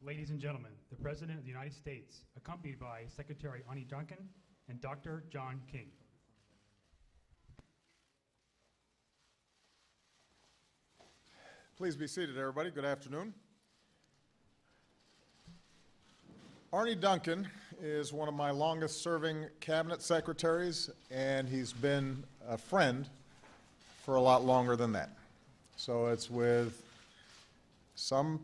Ladies and gentlemen, the President of the United States, accompanied by Secretary Arne Duncan and Dr. John King. Please be seated, everybody. Good afternoon. Arne Duncan is one of my longest-serving cabinet secretaries, and he's been a friend for a lot longer than that. So it's with some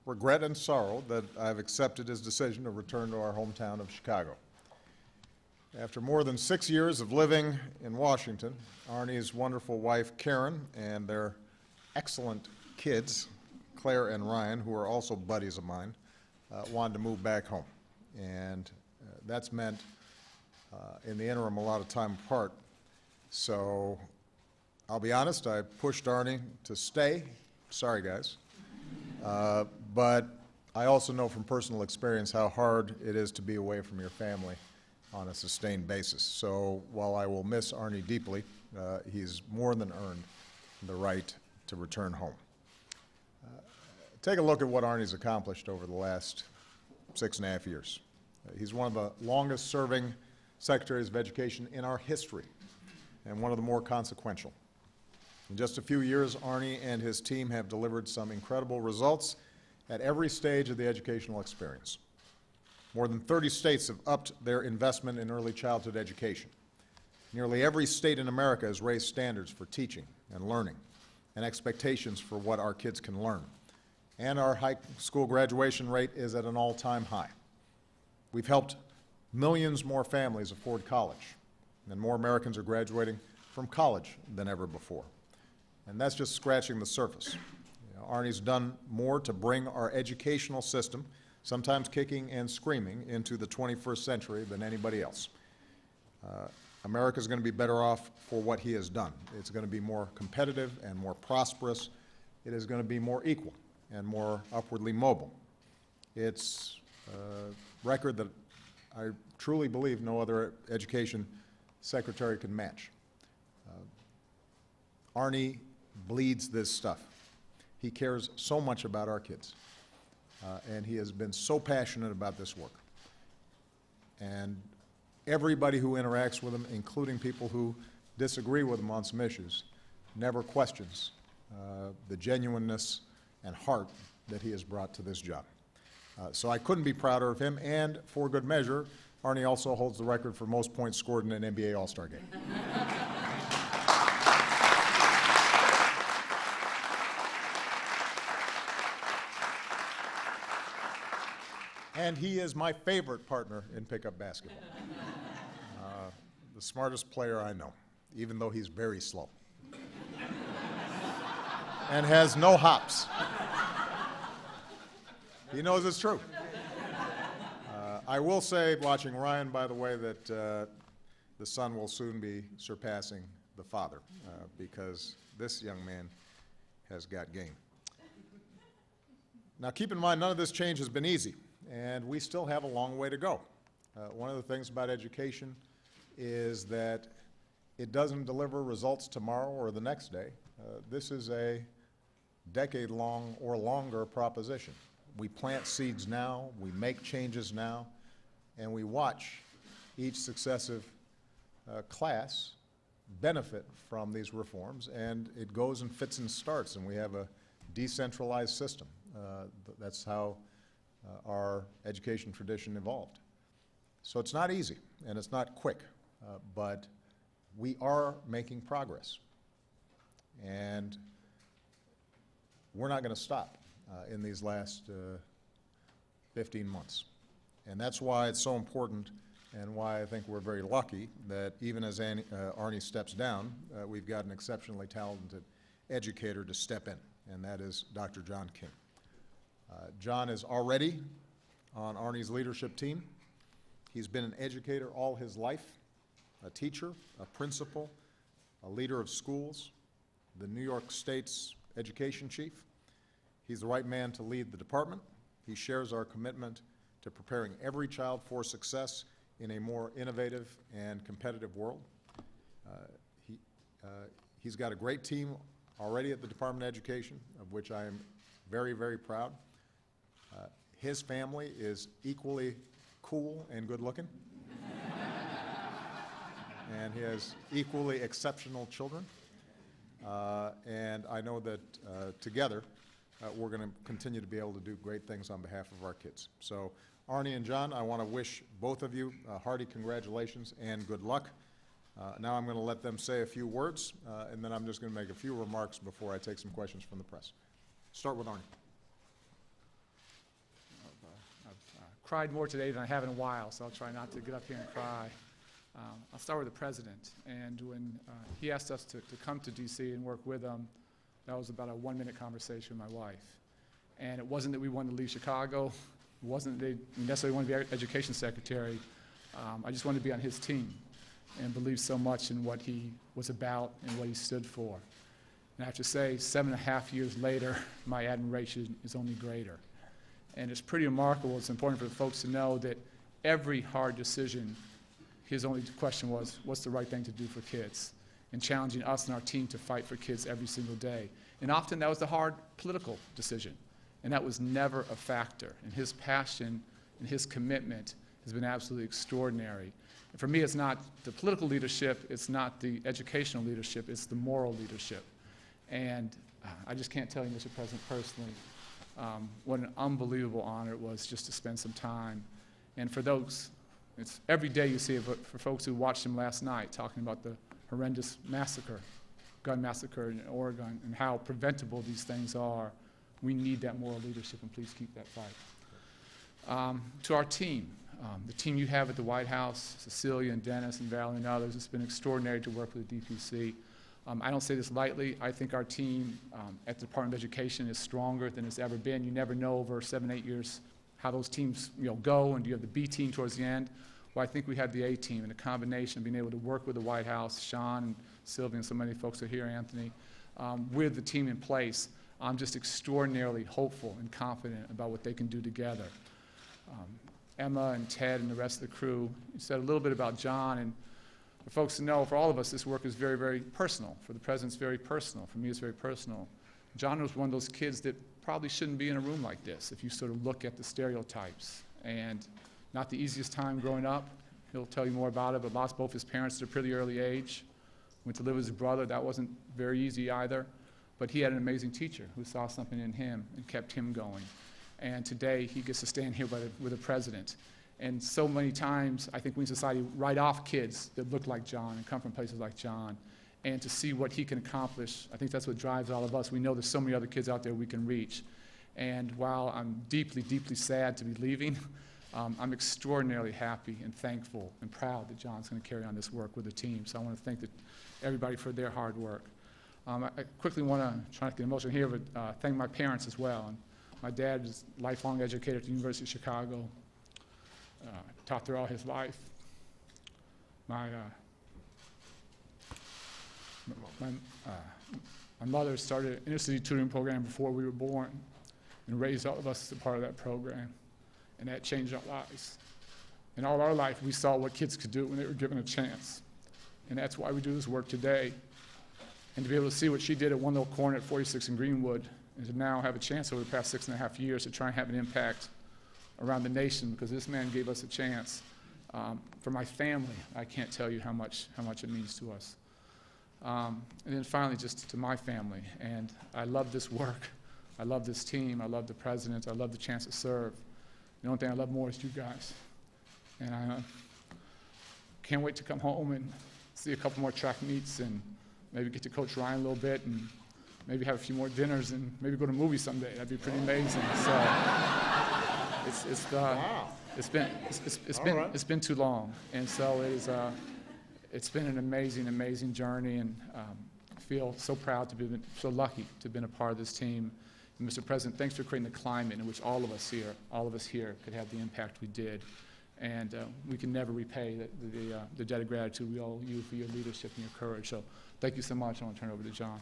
regret and sorrow that I've accepted his decision to return to our hometown of Chicago. After more than 6 years of living in Washington, Arne's wonderful wife, Karen, and their excellent kids, Claire and Ryan, who are also buddies of mine, wanted to move back home. And that's meant, in the interim, a lot of time apart. So I'll be honest, I pushed Arne to stay. Sorry, guys. But I also know from personal experience how hard it is to be away from your family on a sustained basis. So while I will miss Arne deeply, he's more than earned the right to return home. Take a look at what Arne's accomplished over the last 6.5 years. He's one of the longest-serving secretaries of education in our history, and one of the more consequential. In just a few years, Arne and his team have delivered some incredible results at every stage of the educational experience. More than 30 states have upped their investment in early childhood education. Nearly every state in America has raised standards for teaching and learning and expectations for what our kids can learn. And our high school graduation rate is at an all-time high. We've helped millions more families afford college, and more Americans are graduating from college than ever before. And that's just scratching the surface. Arne's done more to bring our educational system, sometimes kicking and screaming, into the 21st century than anybody else. America's going to be better off for what he has done. It's going to be more competitive and more prosperous. It is going to be more equal and more upwardly mobile. It's a record that I truly believe no other education secretary can match. Arne bleeds this stuff. He cares so much about our kids, and he has been so passionate about this work. And everybody who interacts with him, including people who disagree with him on some issues, never questions the genuineness and heart that he has brought to this job. So I couldn't be prouder of him, and for good measure, Arne also holds the record for most points scored in an NBA All-Star game. And he is my favorite partner in pickup basketball. The smartest player I know, even though he's very slow. And has no hops. He knows it's true. I will say, watching Ryan, by the way, that the son will soon be surpassing the father, because this young man has got game. Now, keep in mind, none of this change has been easy, and we still have a long way to go. One of the things about education is that it doesn't deliver results tomorrow or the next day. This is a decade-long or longer proposition. We plant seeds now, we make changes now, and we watch each successive class benefit from these reforms, and it goes and fits and starts, and we have a decentralized system. That's how our education tradition evolved. So it's not easy, and it's not quick, but we are making progress. And we're not going to stop in these last 15 months. And that's why it's so important, and why I think we're very lucky that even as Arne steps down, we've got an exceptionally talented educator to step in, and that is Dr. John King. John is already on Arne's leadership team. He's been an educator all his life, a teacher, a principal, a leader of schools, the New York State's education chief. He's the right man to lead the department. He shares our commitment to preparing every child for success in a more innovative and competitive world. He's got a great team already at the Department of Education, of which I am very, very proud. his family is equally cool and good-looking. And he has equally exceptional children. And I know that together, we're going to continue to be able to do great things on behalf of our kids. So, Arne and John, I want to wish both of you hearty congratulations and good luck. Now I'm going to let them say a few words, and then I'm just going to make a few remarks before I take some questions from the press. Start with Arne. I've cried more today than I have in a while, so I'll try not to get up here and cry. I'll start with the president. And when he asked us to come to D.C. and work with him, that was about a 1-minute conversation with my wife. And it wasn't that we wanted to leave Chicago. It wasn't that we necessarily wanted to be our education secretary. I just wanted to be on his team and believe so much in what he was about and what he stood for. And I have to say, 7.5 years later, my admiration is only greater. And it's pretty remarkable. It's important for the folks to know that every hard decision, his only question was, what's the right thing to do for kids? And challenging us and our team to fight for kids every single day. And often that was the hard political decision. And that was never a factor. And his passion and his commitment has been absolutely extraordinary. And for me, it's not the political leadership, it's not the educational leadership, it's the moral leadership. And I just can't tell you, Mr. President, personally, what an unbelievable honor it was just to spend some time. And for those, it's every day you see it, but for folks who watched him last night talking about the horrendous massacre, gun massacre in Oregon, and how preventable these things are, we need that moral leadership, and please keep that fight. To our team, the team you have at the White House, Cecilia and Dennis and Valerie and others, it's been extraordinary to work with the DPC. I don't say this lightly. I think our team at the Department of Education is stronger than it's ever been. You never know over 7-8 years how those teams go, and do you have the B team towards the end? Well, I think we have the A team, and the combination of being able to work with the White House, Sean and Sylvia and so many folks are here, Anthony, with the team in place. I'm just extraordinarily hopeful and confident about what they can do together. Emma and Ted and the rest of the crew, you said a little bit about John, and for folks to know, for all of us, this work is very, very personal. For the president, it's very personal. For me, it's very personal. John was one of those kids that probably shouldn't be in a room like this if you sort of look at the stereotypes. And not the easiest time growing up. He'll tell you more about it, but lost both his parents at a pretty early age. Went to live with his brother. That wasn't very easy either. But he had an amazing teacher who saw something in him and kept him going. And today, he gets to stand here with the president. And so many times, I think we in society write off kids that look like John and come from places like John. And to see what he can accomplish, I think that's what drives all of us. We know there's so many other kids out there we can reach. And while I'm deeply, deeply sad to be leaving, I'm extraordinarily happy and thankful and proud that John's going to carry on this work with the team. So I want to thank everybody for their hard work. I quickly want to try not to get emotional here, but thank my parents as well. And my dad is a lifelong educator at the University of Chicago. Taught there all his life. My mother started an inner city tutoring program before we were born and raised all of us as a part of that program. And that changed our lives. And all our life, we saw what kids could do when they were given a chance. And that's why we do this work today. And to be able to see what she did at one little corner at 46 in Greenwood, and to now have a chance over the past 6.5 years to try and have an impact around the nation, because this man gave us a chance. For my family, I can't tell you how much it means to us. And then finally, just to my family. And I love this work. I love this team. I love the president. I love the chance to serve. The only thing I love more is you guys. And I can't wait to come home and see a couple more track meets and maybe get to coach Ryan a little bit and maybe have a few more dinners and maybe go to movies someday. That'd be pretty amazing. So it's been too long. And so it's been an amazing, amazing journey, and I feel so proud to be so lucky to have been a part of this team. And Mr. President, thanks for creating the climate in which all of us here could have the impact we did. And we can never repay the debt of gratitude we owe you for your leadership and your courage. So thank you so much. I want to turn it over to John.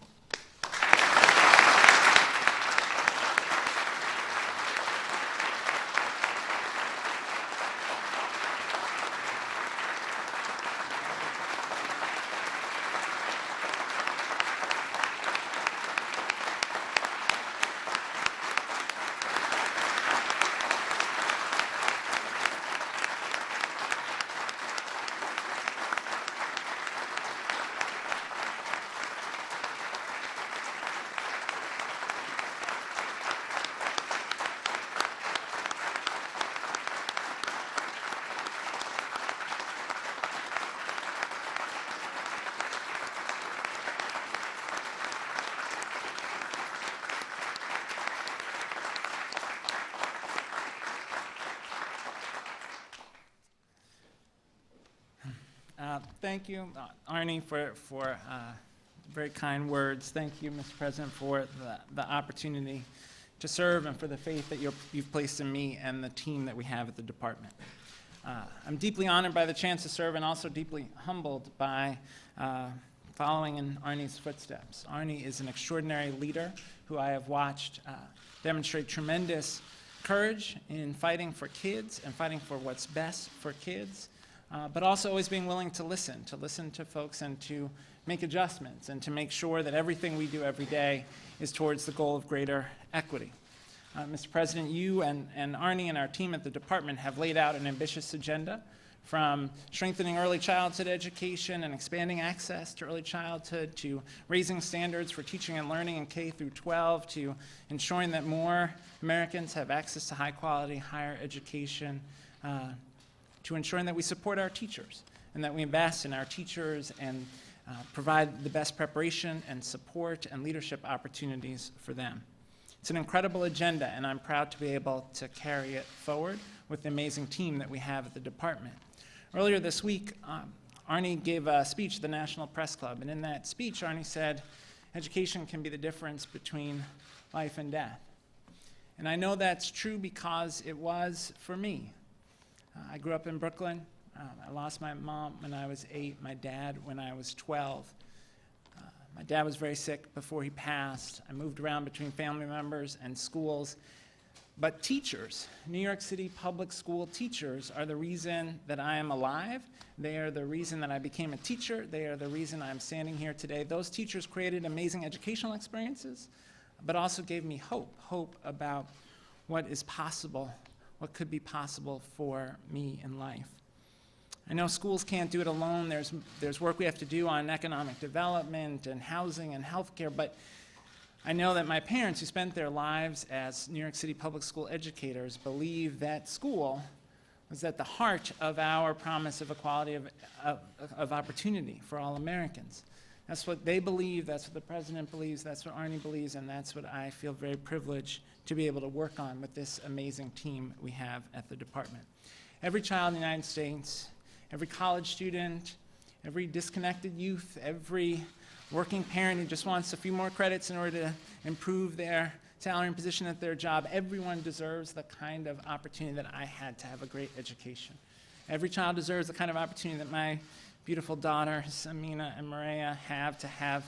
thank you, Arne, for very kind words. Thank you, Mr. President, for the opportunity to serve and for the faith that you've placed in me and the team that we have at the department. I'm deeply honored by the chance to serve and also deeply humbled by following in Arne's footsteps. Arne is an extraordinary leader who I have watched demonstrate tremendous courage in fighting for kids and fighting for what's best for kids, but also always being willing to listen to folks and to make adjustments and to make sure that everything we do every day is towards the goal of greater equity. Mr. President, you and Arne and our team at the department have laid out an ambitious agenda, from strengthening early childhood education and expanding access to early childhood, to raising standards for teaching and learning in K through 12, to ensuring that more Americans have access to high quality higher education, to ensuring that we support our teachers and that we invest in our teachers and provide the best preparation and support and leadership opportunities for them. It's an incredible agenda, and I'm proud to be able to carry it forward with the amazing team that we have at the department. Earlier this week, Arne gave a speech at the National Press Club, and in that speech, Arne said, education can be the difference between life and death. And I know that's true because it was for me. I grew up in Brooklyn. I lost my mom when I was 8, my dad when I was 12. My dad was very sick before he passed. I moved around between family members and schools. But teachers, New York City public school teachers, are the reason that I am alive. They are the reason that I became a teacher. They are the reason I'm standing here today. Those teachers created amazing educational experiences, but also gave me hope about what is possible, what could be possible for me in life. I know schools can't do it alone. There's work we have to do on economic development and housing and healthcare, but I know that my parents, who spent their lives as New York City public school educators, believe that school was at the heart of our promise of equality of opportunity for all Americans. That's what they believe, that's what the President believes, that's what Arne believes, and that's what I feel very privileged to be able to work on with this amazing team we have at the department. Every child in the United States, every college student, every disconnected youth, every working parent who just wants a few more credits in order to improve their salary and position at their job, everyone deserves the kind of opportunity that I had to have a great education. Every child deserves the kind of opportunity that my beautiful daughters, Amina and Maria, have to have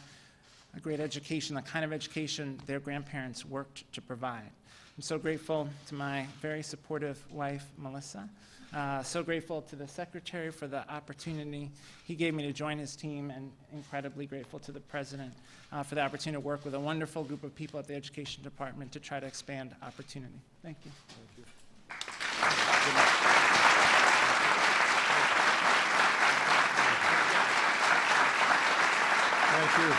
a great education, the kind of education their grandparents worked to provide. I'm so grateful to my very supportive wife, Melissa. So grateful to the Secretary for the opportunity he gave me to join his team, and incredibly grateful to the President for the opportunity to work with a wonderful group of people at the Education Department to try to expand opportunity. Thank you. Thank you.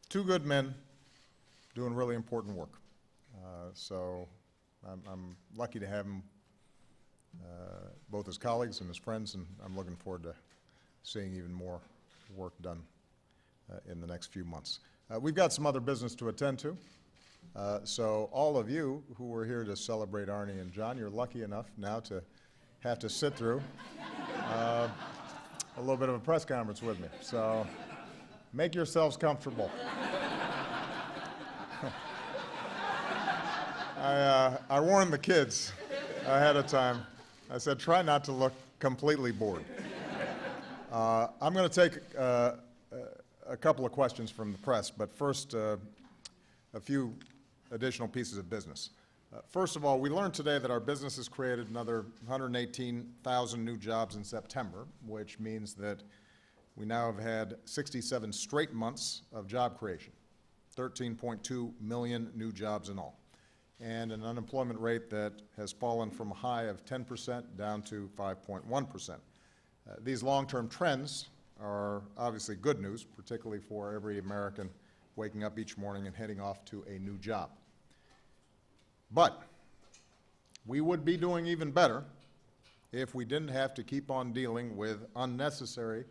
Two good men doing really important work. So I'm lucky to have them both as colleagues and as friends, and I'm looking forward to seeing even more work done in the next few months. We've got some other business to attend to. So all of you who were here to celebrate Arne and John, you're lucky enough now to have to sit through a little bit of a press conference with me. So make yourselves comfortable. I warned the kids ahead of time. I said, try not to look completely bored. I'm going to take a couple of questions from the press, but first, a few additional pieces of business. First of all, we learned today that our business has created another 118,000 new jobs in September, which means that we now have had 67 straight months of job creation, 13.2 million new jobs in all, and an unemployment rate that has fallen from a high of 10% down to 5.1%. These long-term trends are obviously good news, particularly for every American waking up each morning and heading off to a new job. But we would be doing even better if we didn't have to keep on dealing with unnecessary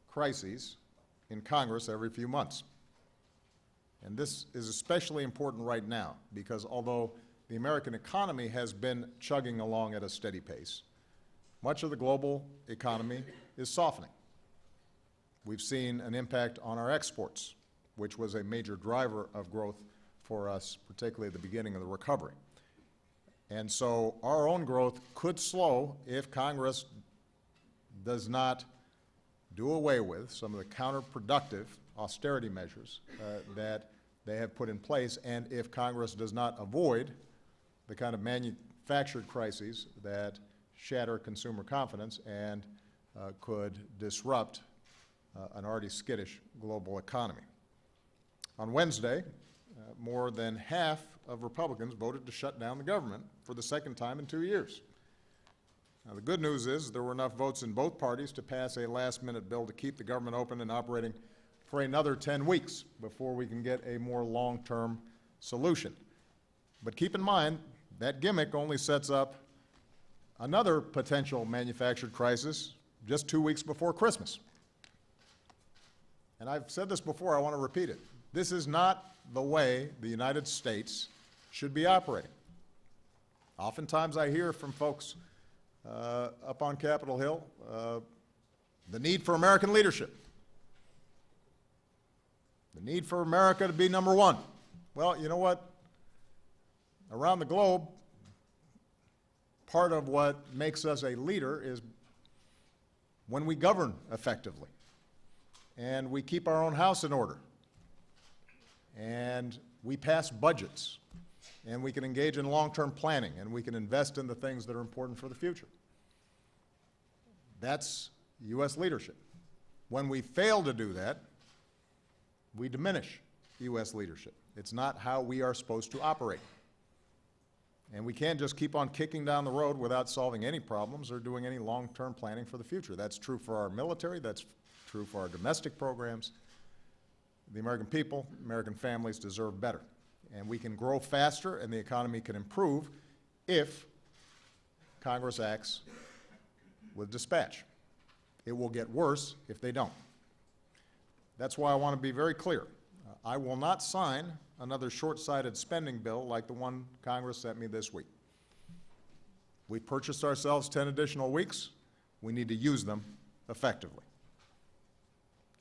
crises in Congress every few months. And this is especially important right now because although the American economy has been chugging along at a steady pace, much of the global economy is softening. We've seen an impact on our exports, which was a major driver of growth for us, particularly at the beginning of the recovery. And so our own growth could slow if Congress does not do away with some of the counterproductive austerity measures that they have put in place, and if Congress does not avoid the kind of manufactured crises that shatter consumer confidence and could disrupt an already skittish global economy. On Wednesday, more than half of Republicans voted to shut down the government for the second time in 2 years. Now, the good news is there were enough votes in both parties to pass a last-minute bill to keep the government open and operating for another 10 weeks before we can get a more long-term solution. But keep in mind, that gimmick only sets up another potential manufactured crisis just 2 weeks before Christmas. And I've said this before, I want to repeat it. This is not the way the United States should be operating. Oftentimes I hear from folks up on Capitol Hill the need for American leadership, the need for America to be number one. Well, you know what? Around the globe, part of what makes us a leader is when we govern effectively and we keep our own house in order and we pass budgets and we can engage in long-term planning and we can invest in the things that are important for the future. That's U.S. leadership. When we fail to do that, we diminish U.S. leadership. It's not how we are supposed to operate. And we can't just keep on kicking down the road without solving any problems or doing any long-term planning for the future. That's true for our military, that's true for our domestic programs. The American people, American families deserve better. And we can grow faster and the economy can improve if Congress acts with dispatch. It will get worse if they don't. That's why I want to be very clear. I will not sign another short-sighted spending bill like the one Congress sent me this week. We've purchased ourselves 10 additional weeks. We need to use them effectively.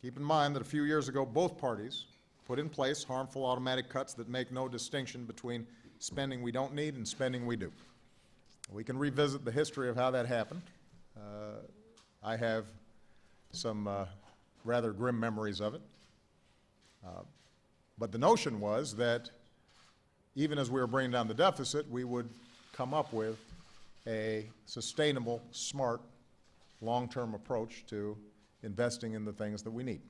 Keep in mind that a few years ago, both parties put in place harmful automatic cuts that make no distinction between spending we don't need and spending we do. We can revisit the history of how that happened. I have some rather grim memories of it. But the notion was that even as we were bringing down the deficit, we would come up with a sustainable, smart, long-term approach to investing in the things that we need.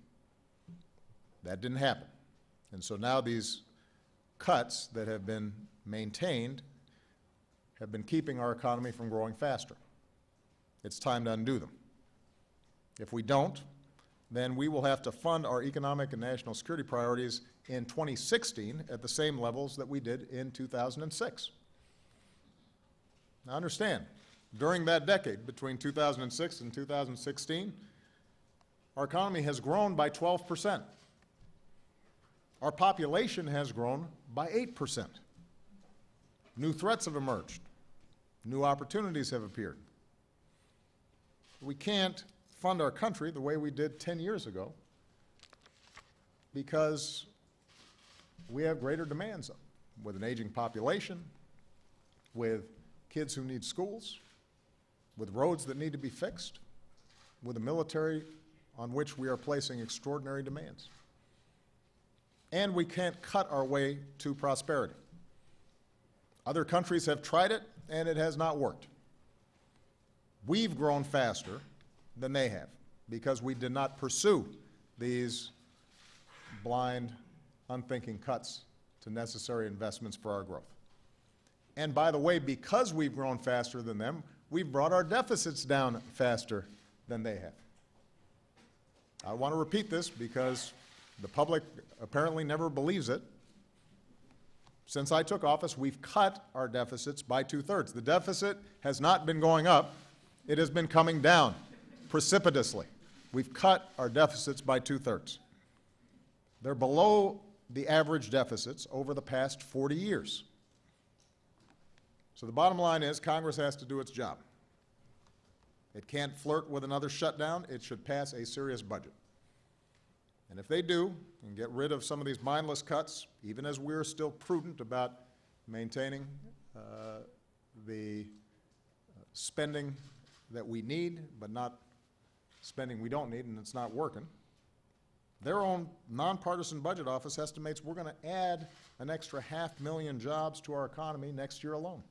That didn't happen. And so now these cuts that have been maintained have been keeping our economy from growing faster. It's time to undo them. If we don't, then we will have to fund our economic and national security priorities in 2016 at the same levels that we did in 2006. Now understand, during that decade, between 2006 and 2016, our economy has grown by 12%. Our population has grown by 8%. New threats have emerged. New opportunities have appeared. We can't fund our country the way we did 10 years ago because we have greater demands with an aging population, with kids who need schools, with roads that need to be fixed, with a military on which we are placing extraordinary demands. And we can't cut our way to prosperity. Other countries have tried it, and it has not worked. We've grown faster than they have because we did not pursue these blind, unthinking cuts to necessary investments for our growth. And by the way, because we've grown faster than them, we've brought our deficits down faster than they have. I want to repeat this because the public apparently never believes it. Since I took office, we've cut our deficits by 2/3. The deficit has not been going up. It has been coming down precipitously. We've cut our deficits by 2/3. They're below the average deficits over the past 40 years. So the bottom line is Congress has to do its job. It can't flirt with another shutdown. It should pass a serious budget. And if they do, and get rid of some of these mindless cuts, even as we're still prudent about maintaining the spending that we need, but not spending we don't need, and it's not working, their own nonpartisan budget office estimates we're going to add an extra 500,000 jobs to our economy next year alone.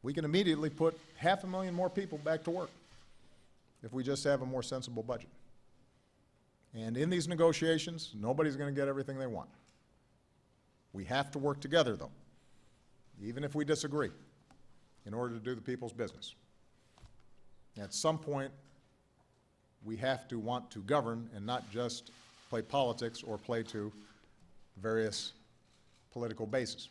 We can immediately put 500,000 more people back to work if we just have a more sensible budget. And in these negotiations, nobody's going to get everything they want. We have to work together, though, even if we disagree, in order to do the people's business. At some point, we have to want to govern and not just play politics or play to various political bases.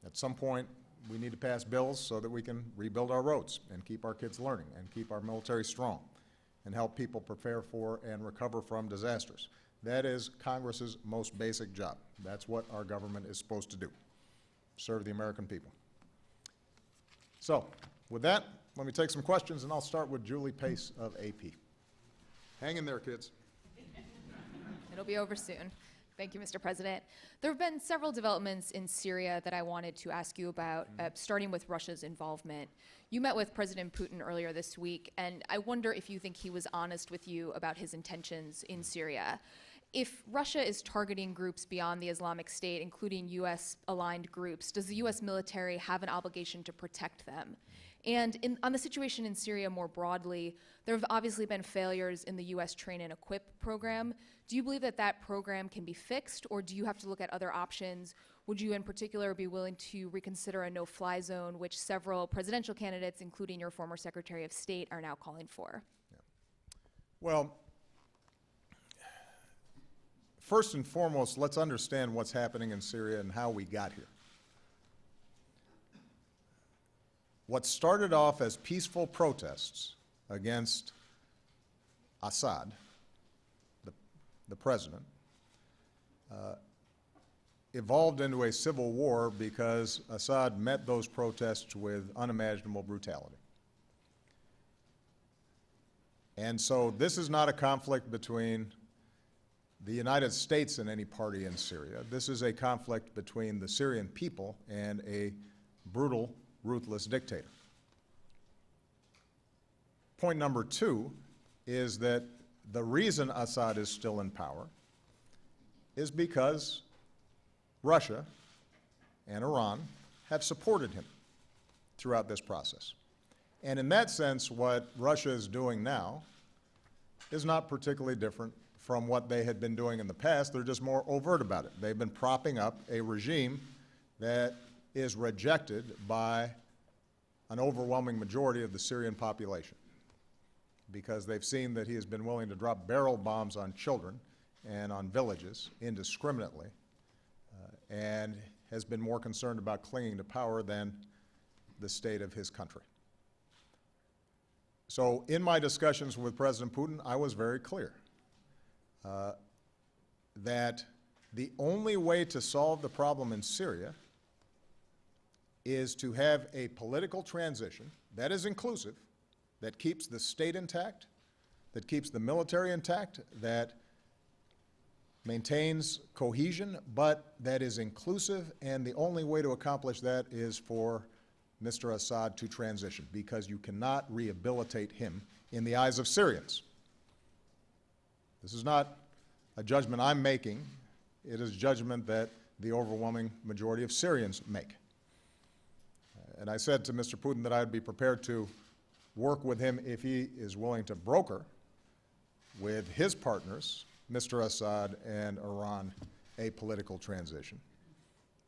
At some point, we need to pass bills so that we can rebuild our roads and keep our kids learning and keep our military strong and help people prepare for and recover from disasters. That is Congress's most basic job. That's what our government is supposed to do, serve the American people. So, with that, let me take some questions, and I'll start with Julie Pace of AP. Hang in there, kids. It'll be over soon. Thank you, Mr. President. There have been several developments in Syria that I wanted to ask you about, starting with Russia's involvement. You met with President Putin earlier this week, and I wonder if you think he was honest with you about his intentions in Syria. If Russia is targeting groups beyond the Islamic State, including U.S.-aligned groups, does the U.S. military have an obligation to protect them? And on the situation in Syria more broadly, there have obviously been failures in the U.S. Train and Equip program. Do you believe that that program can be fixed, or do you have to look at other options? Would you in particular be willing to reconsider a no-fly zone, which several presidential candidates, including your former Secretary of State, are now calling for? Yeah. Well, first and foremost, let's understand what's happening in Syria and how we got here. What started off as peaceful protests against Assad, the president, evolved into a civil war because Assad met those protests with unimaginable brutality. And so this is not a conflict between the United States and any party in Syria. This is a conflict between the Syrian people and a brutal, ruthless dictator. Point number two is that the reason Assad is still in power is because Russia and Iran have supported him throughout this process. And in that sense, what Russia is doing now is not particularly different from what they had been doing in the past. They're just more overt about it. They've been propping up a regime that is rejected by an overwhelming majority of the Syrian population, because they've seen that he has been willing to drop barrel bombs on children and on villages indiscriminately, and has been more concerned about clinging to power than the state of his country. So in my discussions with President Putin, I was very clear that the only way to solve the problem in Syria is to have a political transition that is inclusive, that keeps the state intact, that keeps the military intact, that maintains cohesion, but that is inclusive, and the only way to accomplish that is for Mr. Assad to transition, because you cannot rehabilitate him in the eyes of Syrians. This is not a judgment I'm making. It is judgment that the overwhelming majority of Syrians make. And I said to Mr. Putin that I would be prepared to work with him if he is willing to broker with his partners, Mr. Assad and Iran, a political transition.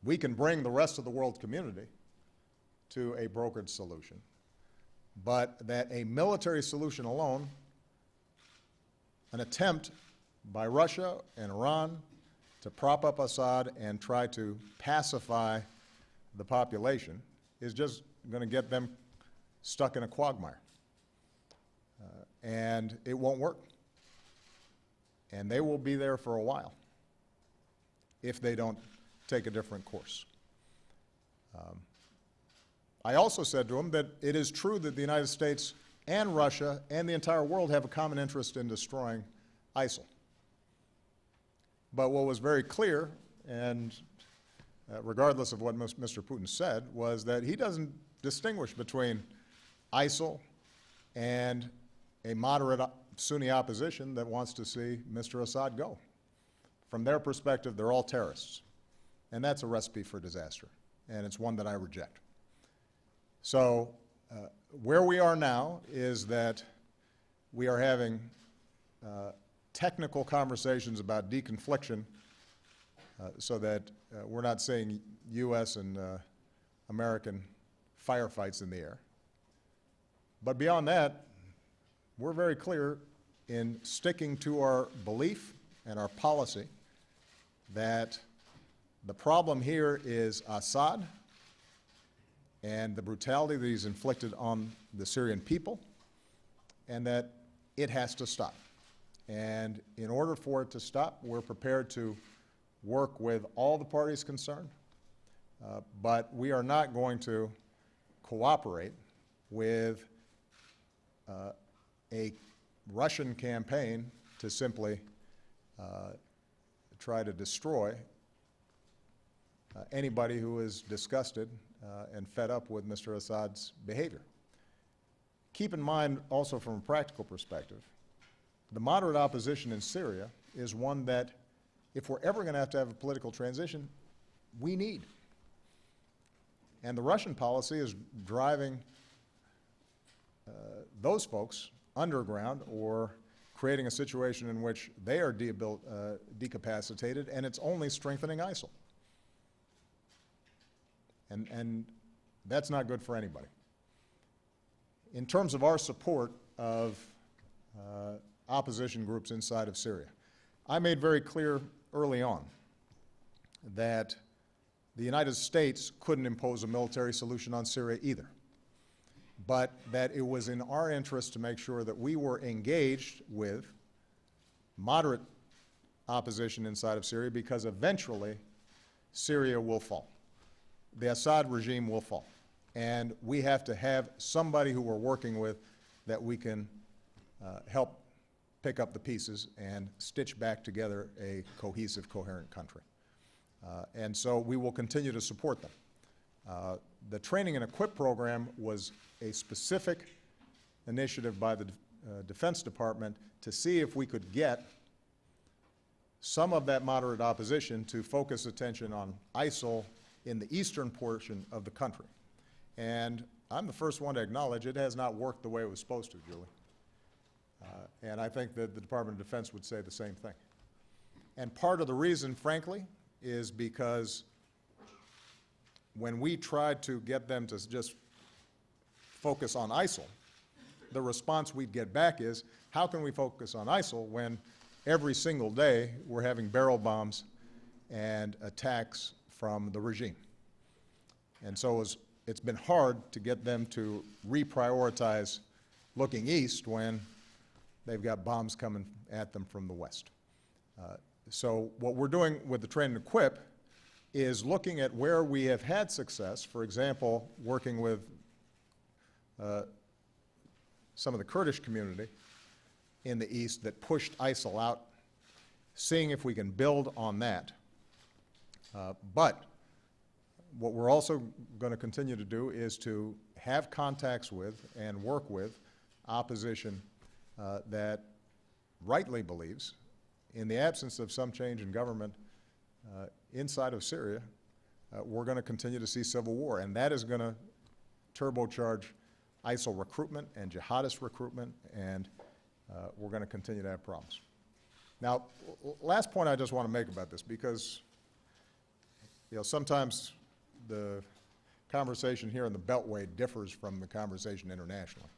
We can bring the rest of the world community to a brokered solution, but that a military solution alone, an attempt by Russia and Iran to prop up Assad and try to pacify the population, is just going to get them stuck in a quagmire. And it won't work. And they will be there for a while if they don't take a different course. I also said to him that it is true that the United States and Russia and the entire world have a common interest in destroying ISIL. But what was very clear, and regardless of what Mr. Putin said, was that he doesn't distinguish between ISIL and a moderate Sunni opposition that wants to see Mr. Assad go. From their perspective, they're all terrorists. And that's a recipe for disaster, and it's one that I reject. So where we are now is that we are having technical conversations about deconfliction so that we're not seeing U.S. and American firefights in the air. But beyond that, we're very clear in sticking to our belief and our policy that the problem here is Assad and the brutality that he's inflicted on the Syrian people, and that it has to stop. And in order for it to stop, we're prepared to work with all the parties concerned, but we are not going to cooperate with a Russian campaign to simply try to destroy anybody who is disgusted and fed up with Mr. Assad's behavior. Keep in mind also from a practical perspective, the moderate opposition in Syria is one that, if we're ever going to have a political transition, we need. And the Russian policy is driving those folks underground or creating a situation in which they are decapacitated, and it's only strengthening ISIL. And that's not good for anybody. In terms of our support of opposition groups inside of Syria, I made very clear early on that the United States couldn't impose a military solution on Syria either, but that it was in our interest to make sure that we were engaged with moderate opposition inside of Syria, because eventually Syria will fall. The Assad regime will fall. And we have to have somebody who we're working with that we can help pick up the pieces and stitch back together a cohesive, coherent country. And so we will continue to support them. The Training and Equip program was a specific initiative by the Defense Department to see if we could get some of that moderate opposition to focus attention on ISIL in the eastern portion of the country. And I'm the first one to acknowledge it has not worked the way it was supposed to, Julie. And I think that the Department of Defense would say the same thing. And part of the reason, frankly, is because when we tried to get them to just focus on ISIL, the response we'd get back is, how can we focus on ISIL when every single day we're having barrel bombs and attacks from the regime? And so it's been hard to get them to reprioritize looking east when they've got bombs coming at them from the west. So what we're doing with the Train and Equip is looking at where we have had success, for example, working with some of the Kurdish community in the east that pushed ISIL out, seeing if we can build on that. But what we're also going to continue to do is to have contacts with and work with opposition that rightly believes, in the absence of some change in government inside of Syria, we're going to continue to see civil war, and that is going to turbocharge ISIL recruitment and jihadist recruitment, and we're going to continue to have problems. Now, last point I just want to make about this, because sometimes the conversation here in the Beltway differs from the conversation internationally.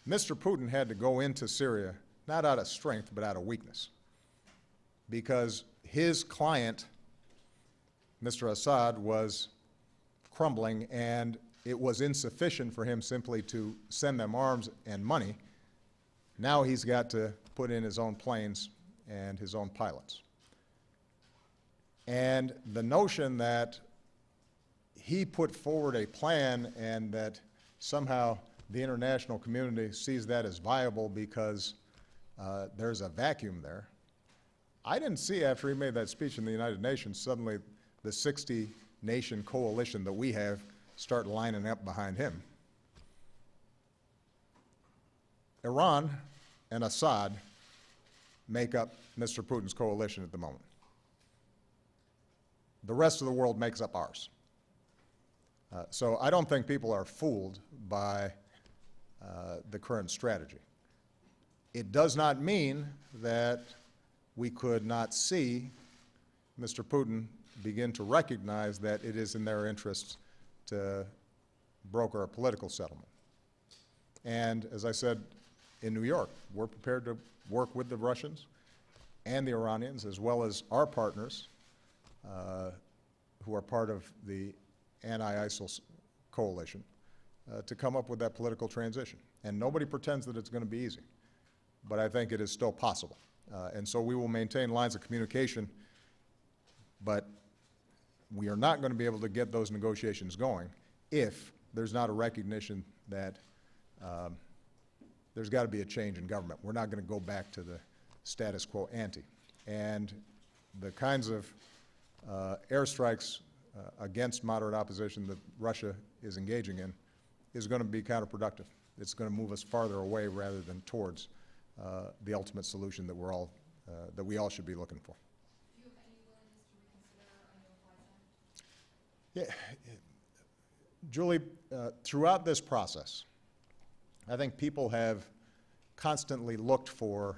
Mr. Putin had to go into Syria not out of strength, but out of weakness, because his client, Mr. Assad, was crumbling, and it was insufficient for him simply to send them arms and money. Now he's got to put in his own planes and his own pilots. And the notion that he put forward a plan and that somehow the international community sees that as viable because there's a vacuum there. I didn't see after he made that speech in the United Nations suddenly the 60-nation coalition that we have start lining up behind him. Iran and Assad make up Mr. Putin's coalition at the moment. The rest of the world makes up ours. So I don't think people are fooled by the current strategy. It does not mean that we could not see Mr. Putin begin to recognize that it is in their interests to broker a political settlement. And as I said in New York, we're prepared to work with the Russians and the Iranians, as well as our partners who are part of the anti-ISIL coalition, to come up with that political transition. And nobody pretends that it's going to be easy, but I think it is still possible. And so we will maintain lines of communication, but we are not going to be able to get those negotiations going if there's not a recognition that there's got to be a change in government. We're not going to go back to the status quo ante. And the kinds of airstrikes against moderate opposition that Russia is engaging in is going to be counterproductive. It's going to move us farther away rather than towards the ultimate solution that we all should be looking for. Do you have any willingness to reconsider a no-fly zone? Yeah, Julie, throughout this process, I think people have constantly looked for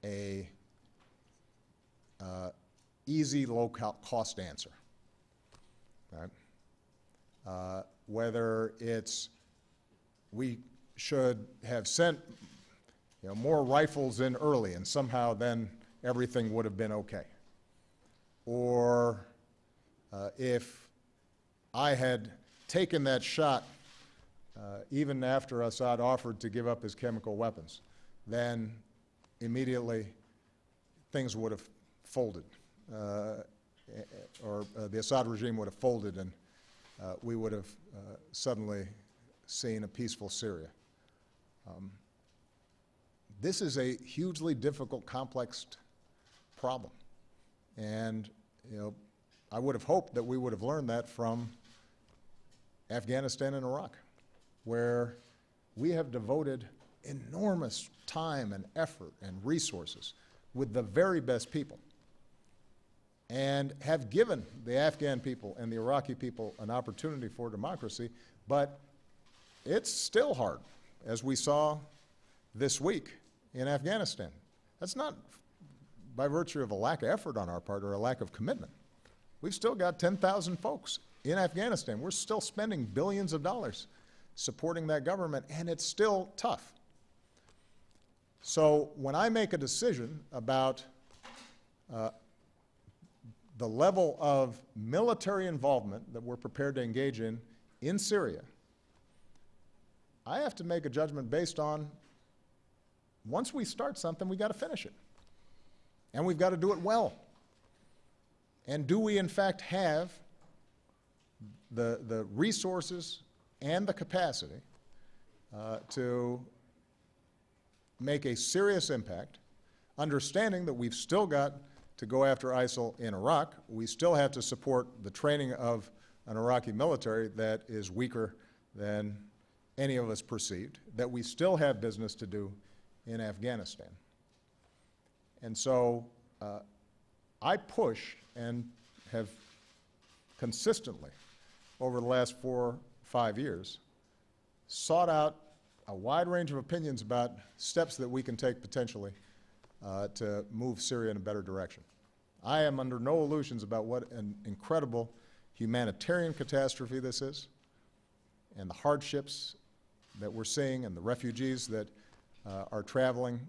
a easy, low-cost answer. Right? Whether it's we should have sent more rifles in early and somehow then everything would have been okay. Or if I had taken that shot even after Assad offered to give up his chemical weapons, then immediately things would have folded. Or the Assad regime would have folded and we would have suddenly seen a peaceful Syria. This is a hugely difficult, complex problem. And I would have hoped that we would have learned that from Afghanistan and Iraq, where we have devoted enormous time and effort and resources with the very best people, and have given the Afghan people and the Iraqi people an opportunity for democracy, but it's still hard, as we saw this week in Afghanistan. That's not by virtue of a lack of effort on our part or a lack of commitment. We've still got 10,000 folks in Afghanistan. We're still spending billions of dollars supporting that government, and it's still tough. So when I make a decision about the level of military involvement that we're prepared to engage in Syria, I have to make a judgment based on, once we start something, we've got to finish it. And we've got to do it well. And do we, in fact, have the resources and the capacity to make a serious impact, understanding that we've still got to go after ISIL in Iraq. We still have to support the training of an Iraqi military that is weaker than any of us perceived, that we still have business to do in Afghanistan. And so I push and have consistently, over the last 4 or 5 years, sought out a wide range of opinions about steps that we can take potentially to move Syria in a better direction. I am under no illusions about what an incredible humanitarian catastrophe this is, and the hardships that we're seeing, and the refugees that are traveling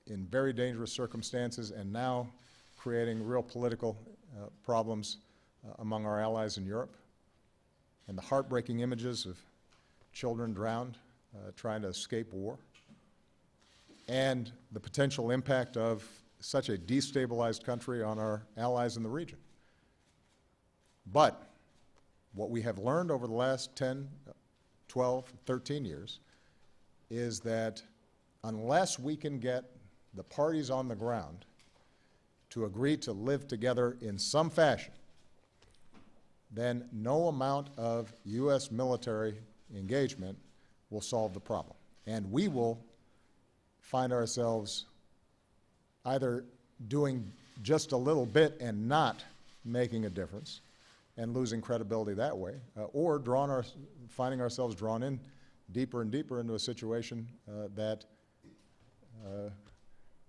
in very dangerous circumstances, and now creating real political problems among our allies in Europe. and the heartbreaking images of children drowned trying to escape war, and the potential impact of such a destabilized country on our allies in the region. But what we have learned over the last 10, 12, 13 years is that unless we can get the parties on the ground to agree to live together in some fashion, then no amount of U.S. military engagement will solve the problem. And we will find ourselves either doing just a little bit and not making a difference and losing credibility that way, or finding ourselves drawn in deeper and deeper into a situation that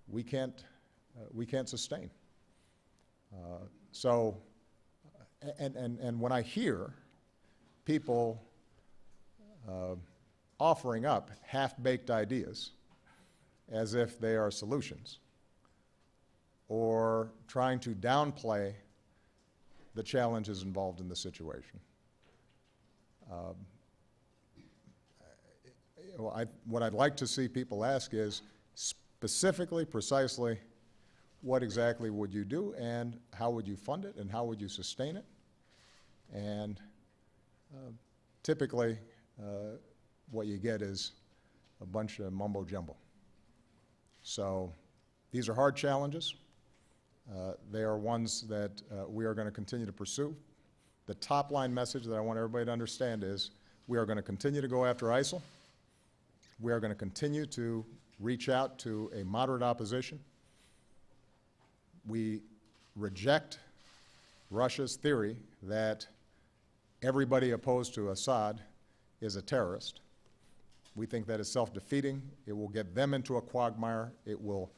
we can't sustain. And when I hear people offering up half-baked ideas as if they are solutions, or trying to downplay the challenges involved in the situation, what I'd like to see people ask is specifically, precisely, what exactly would you do, and how would you fund it, and how would you sustain it? And typically, what you get is a bunch of mumbo-jumbo. So these are hard challenges. They are ones that we are going to continue to pursue. The top-line message that I want everybody to understand is we are going to continue to go after ISIL. We are going to continue to reach out to a moderate opposition. We reject Russia's theory that everybody opposed to Assad is a terrorist. We think that is self-defeating. It will get them into a quagmire. It will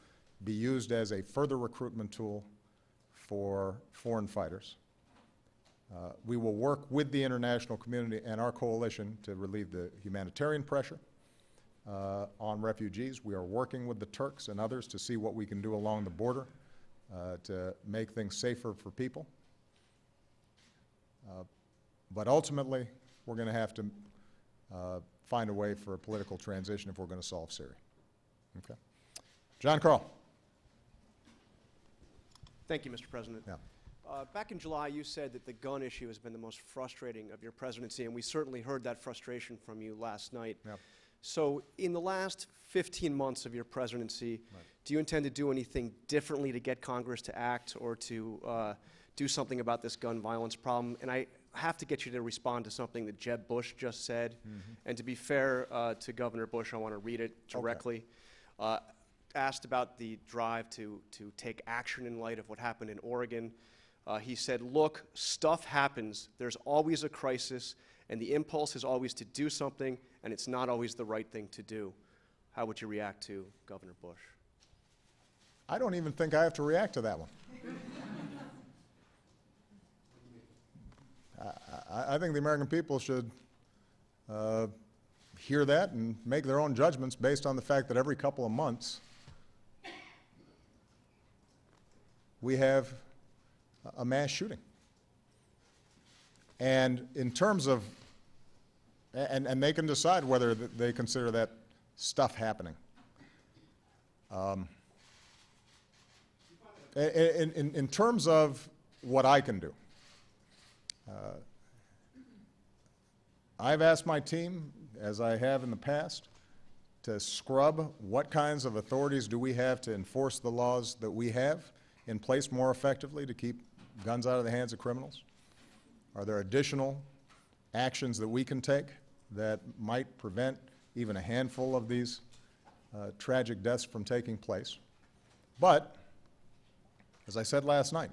be used as a further recruitment tool for foreign fighters. We will work with the international community and our coalition to relieve the humanitarian pressure on refugees. We are working with the Turks and others to see what we can do along the border to make things safer for people. But ultimately, we're going to have to find a way for a political transition if we're going to solve Syria. Okay. John Carl. Thank you, Mr. President. Yeah. Back in July, you said that the gun issue has been the most frustrating of your presidency, and we certainly heard that frustration from you last night. Yeah. So in the last 15 months of your presidency, Right. do you intend to do anything differently to get Congress to act or to do something about this gun violence problem? And I have to get you to respond to something that Jeb Bush just said. Mm-hmm. And to be fair to Governor Bush, I want to read it directly. Asked about the drive to take action in light of what happened in Oregon. He said, look, stuff happens. There's always a crisis, and the impulse is always to do something, and it's not always the right thing to do. How would you react to Governor Bush? I don't even think I have to react to that one. I think the American people should hear that and make their own judgments based on the fact that every couple of months we have a mass shooting. And in terms of, and they can decide whether they consider that stuff happening. In terms of what I can do, I've asked my team, as I have in the past, to scrub what kinds of authorities do we have to enforce the laws that we have in place more effectively to keep guns out of the hands of criminals. Are there additional actions that we can take that might prevent even a handful of these tragic deaths from taking place? But, as I said last night,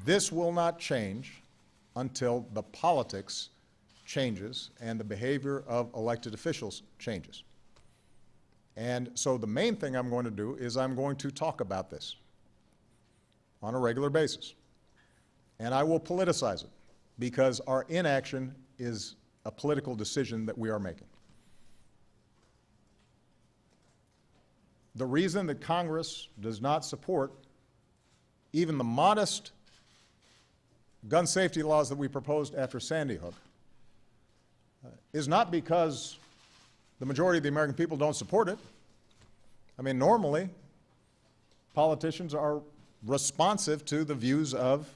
this will not change until the politics changes and the behavior of elected officials changes. And so the main thing I'm going to do is I'm going to talk about this on a regular basis. And I will politicize it because our inaction is a political decision that we are making. The reason that Congress does not support even the modest gun safety laws that we proposed after Sandy Hook is not because the majority of the American people don't support it. I mean, normally, politicians are responsive to the views of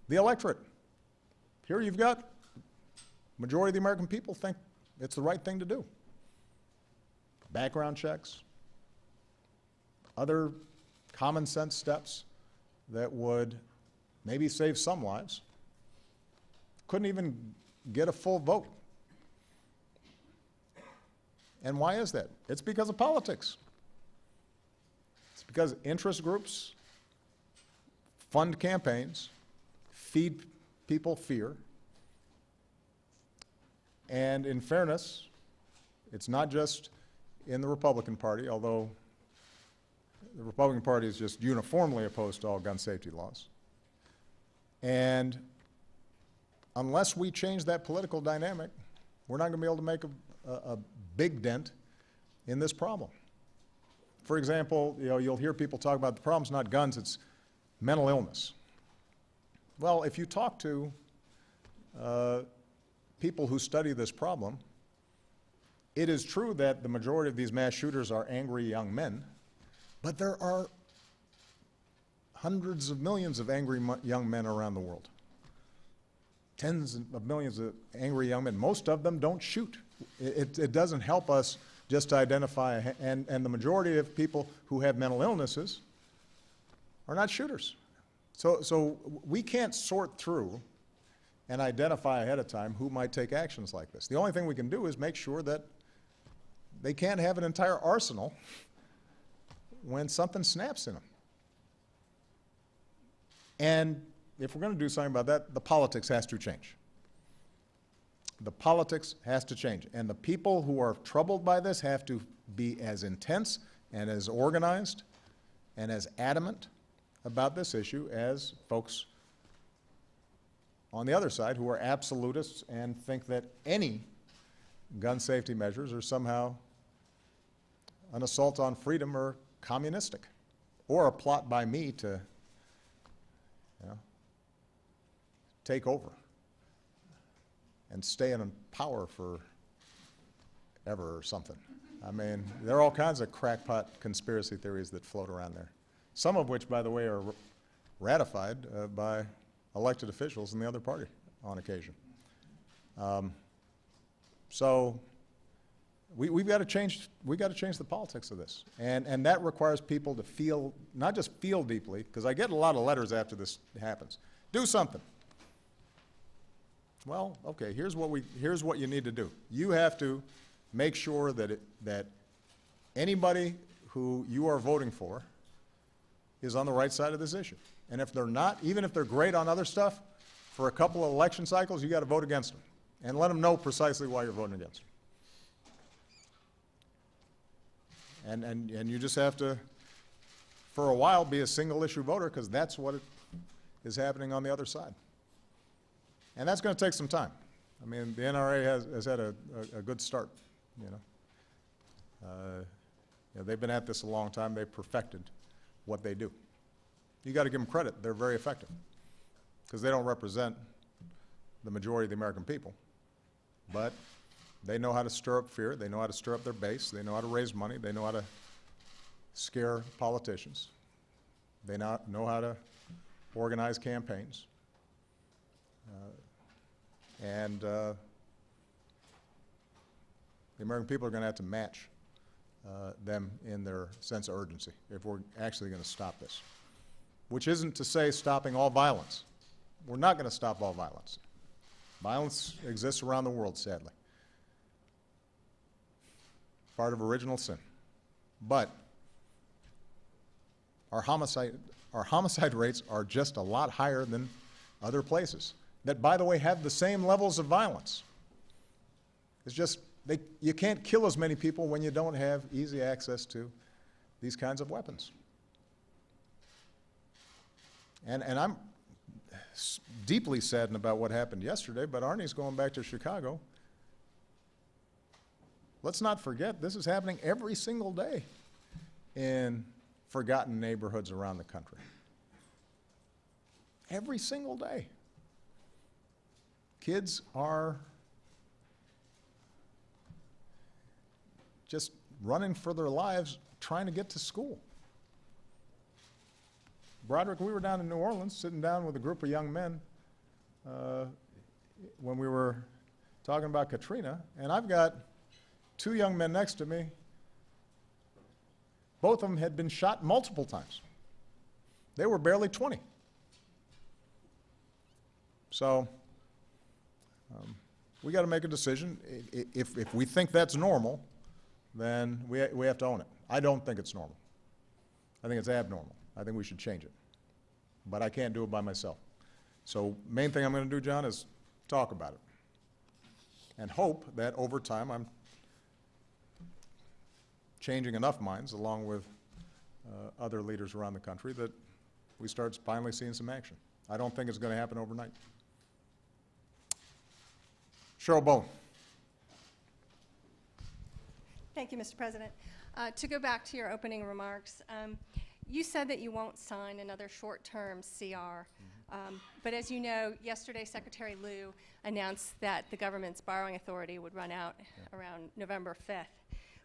the electorate. Here you've got majority of the American people think it's the right thing to do. Background checks, other common sense steps that would maybe save some lives. Couldn't even get a full vote. And why is that? It's because of politics. It's because interest groups fund campaigns, feed people fear, and in fairness, it's not just in the Republican Party, although the Republican Party is just uniformly opposed to all gun safety laws. And unless we change that political dynamic, we're not going to be able to make a big dent in this problem. For example, you'll hear people talk about the problem's not guns, it's mental illness. Well, if you talk to people who study this problem, it is true that the majority of these mass shooters are angry young men, but there are hundreds of millions of angry young men around the world. Tens of millions of angry young men. Most of them don't shoot. It doesn't help us just to identify, and the majority of people who have mental illnesses are not shooters. So we can't sort through and identify ahead of time who might take actions like this. The only thing we can do is make sure that they can't have an entire arsenal when something snaps in them. And if we're going to do something about that, the politics has to change. The politics has to change. And the people who are troubled by this have to be as intense and as organized and as adamant about this issue as folks on the other side who are absolutists and think that any gun safety measures are somehow an assault on freedom or communistic, or a plot by me to take over and stay in power forever or something. I mean, there are all kinds of crackpot conspiracy theories that float around there, some of which, by the way, are ratified by elected officials in the other party on occasion. So we've got to change. We've got to change the politics of this, and that requires people to feel, not just feel deeply, because I get a lot of letters after this happens. Do something. Well, okay. Here's what you need to do. You have to make sure that anybody who you are voting for is on the right side of this issue. And if they're not, even if they're great on other stuff, for a couple of election cycles, you got to vote against them and let them know precisely why you're voting against them. And you just have to, for a while, be a single issue voter, because that's what is happening on the other side. And that's going to take some time. I mean, the NRA has had a good start, they've been at this a long time. They've perfected what they do. You got to give them credit. They're very effective, because they don't represent the majority of the American people. But they know how to stir up fear. They know how to stir up their base. They know how to raise money. They know how to scare politicians. They know how to organize campaigns. And the American people are going to have to match them in their sense of urgency if we're actually going to stop this. Which isn't to say stopping all violence. We're not going to stop all violence. Violence exists around the world, sadly. Part of original sin. But our homicide rates are just a lot higher than other places that, by the way, have the same levels of violence. It's just you can't kill as many people when you don't have easy access to these kinds of weapons. And I'm deeply saddened about what happened yesterday, but Arne's going back to Chicago. Let's not forget, this is happening every single day in forgotten neighborhoods around the country. Every single day. Kids are just running for their lives trying to get to school. Broderick, we were down in New Orleans, sitting down with a group of young men when we were talking about Katrina, and I've got two young men next to me. Both of them had been shot multiple times. They were barely 20. So we got to make a decision. If we think that's normal, then we have to own it. I don't think it's normal. I think it's abnormal. I think we should change it. But I can't do it by myself. So main thing I'm going to do, John, is talk about it and hope that over time I'm changing enough minds, along with other leaders around the country, that we start finally seeing some action. I don't think it's going to happen overnight. Cheryl Bowen. Thank you, Mr. President. To go back to your opening remarks, you said that you won't sign another short-term CR. But as you know, yesterday Secretary Lew announced that the government's borrowing authority would run out around November 5th.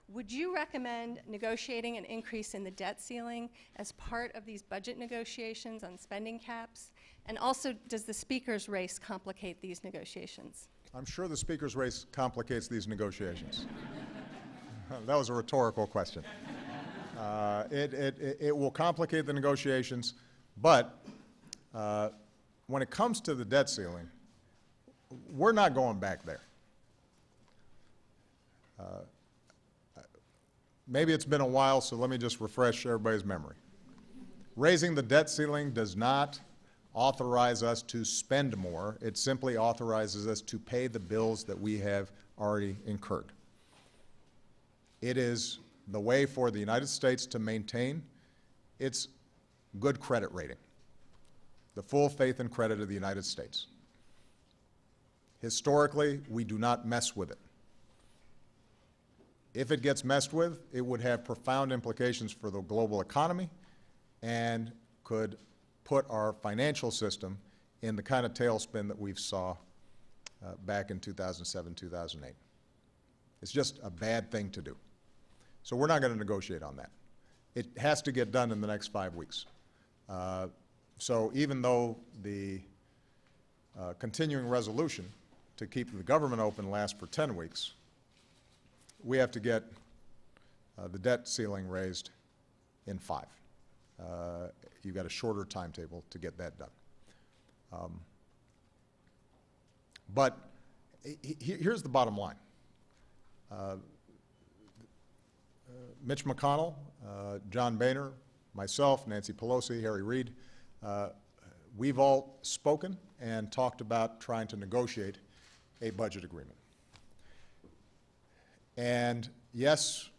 Would you recommend negotiating an increase in the debt ceiling as part of these budget negotiations on spending caps? And also, does the Speaker's race complicate these negotiations? I'm sure the Speaker's race complicates these negotiations. That was a rhetorical question. It will complicate the negotiations, but when it comes to the debt ceiling, we're not going back there. Maybe it's been a while, so let me just refresh everybody's memory. Raising the debt ceiling does not authorize us to spend more. It simply authorizes us to pay the bills that we have already incurred. It is the way for the United States to maintain its good credit rating, the full faith and credit of the United States. Historically, we do not mess with it. If it gets messed with, it would have profound implications for the global economy and could put our financial system in the kind of tailspin that we saw back in 2007, 2008. It's just a bad thing to do. So we're not going to negotiate on that. It has to get done in the next 5 weeks. So even though the continuing resolution to keep the government open lasts for 10 weeks, we have to get the debt ceiling raised in 5. You've got a shorter timetable to get that done. But here's the bottom line. Mitch McConnell, John Boehner, myself, Nancy Pelosi, Harry Reid, we've all spoken and talked about trying to negotiate a budget agreement. And yes,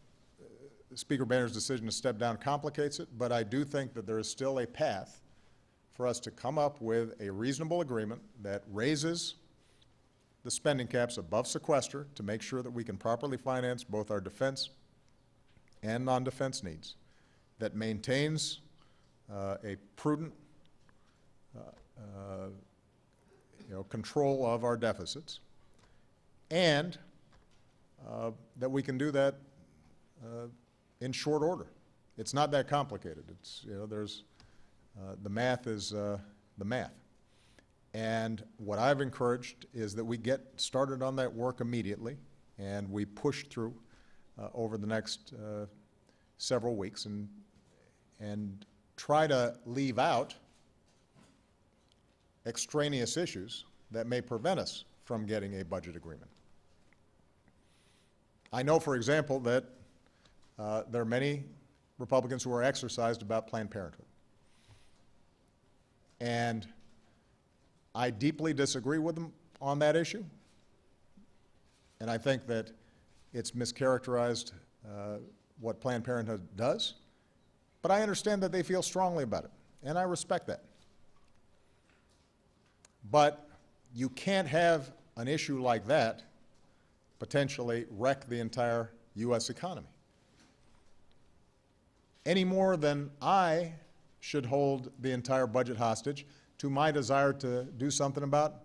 Speaker Boehner's decision to step down complicates it, but I do think that there is still a path for us to come up with a reasonable agreement that raises the spending caps above sequester to make sure that we can properly finance both our defense and non-defense needs, that maintains a prudent control of our deficits, and that we can do that in short order. It's not that complicated. It's, there's, the math is the math. And what I've encouraged is that we get started on that work immediately, and we push through over the next several weeks and try to leave out extraneous issues that may prevent us from getting a budget agreement. I know, for example, that there are many Republicans who are exercised about Planned Parenthood. And I deeply disagree with them on that issue. And I think that it's mischaracterized what Planned Parenthood does. But I understand that they feel strongly about it, and I respect that. But you can't have an issue like that potentially wreck the entire U.S. economy. Any more than I should hold the entire budget hostage to my desire to do something about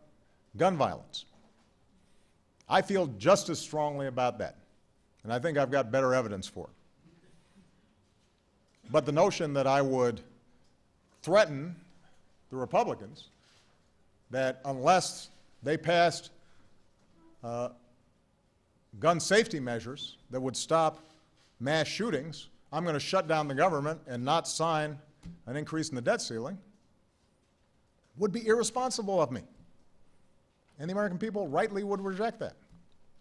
gun violence. I feel just as strongly about that. And I think I've got better evidence for it. But the notion that I would threaten the Republicans that unless they passed gun safety measures that would stop mass shootings, I'm going to shut down the government and not sign an increase in the debt ceiling, would be irresponsible of me. And the American people rightly would reject that.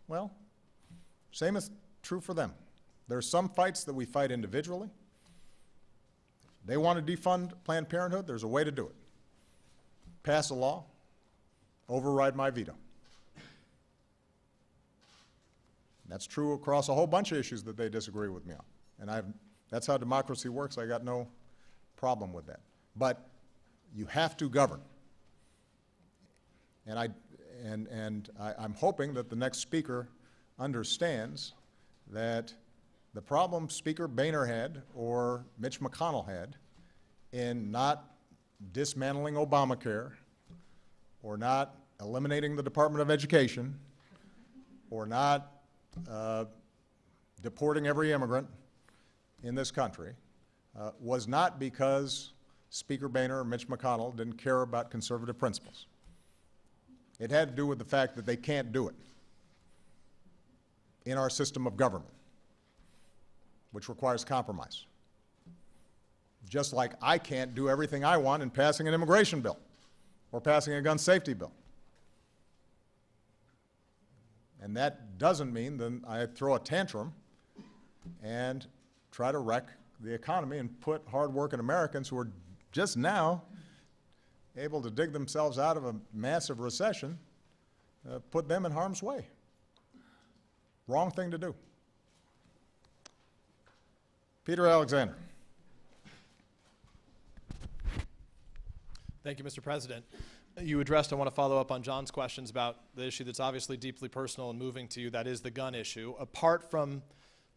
Well, same is true for them. There are some fights that we fight individually. They want to defund Planned Parenthood, there's a way to do it. Pass a law, override my veto. That's true across a whole bunch of issues that they disagree with me on. And that's how democracy works. I got no problem with that. But you have to govern. And I'm hoping that the next speaker understands that the problem Speaker Boehner had or Mitch McConnell had in not dismantling Obamacare or not eliminating the Department of Education or not deporting every immigrant in this country was not because Speaker Boehner or Mitch McConnell didn't care about conservative principles. It had to do with the fact that they can't do it in our system of government, which requires compromise. Just like I can't do everything I want in passing an immigration bill or passing a gun safety bill. And that doesn't mean that I throw a tantrum and try to wreck the economy and put hard-working Americans who are just now able to dig themselves out of a massive recession, put them in harm's way. Wrong thing to do. Peter Alexander. Thank you, Mr. President. You addressed, I want to follow up on John's questions about the issue that's obviously deeply personal and moving to you, that is the gun issue. Apart from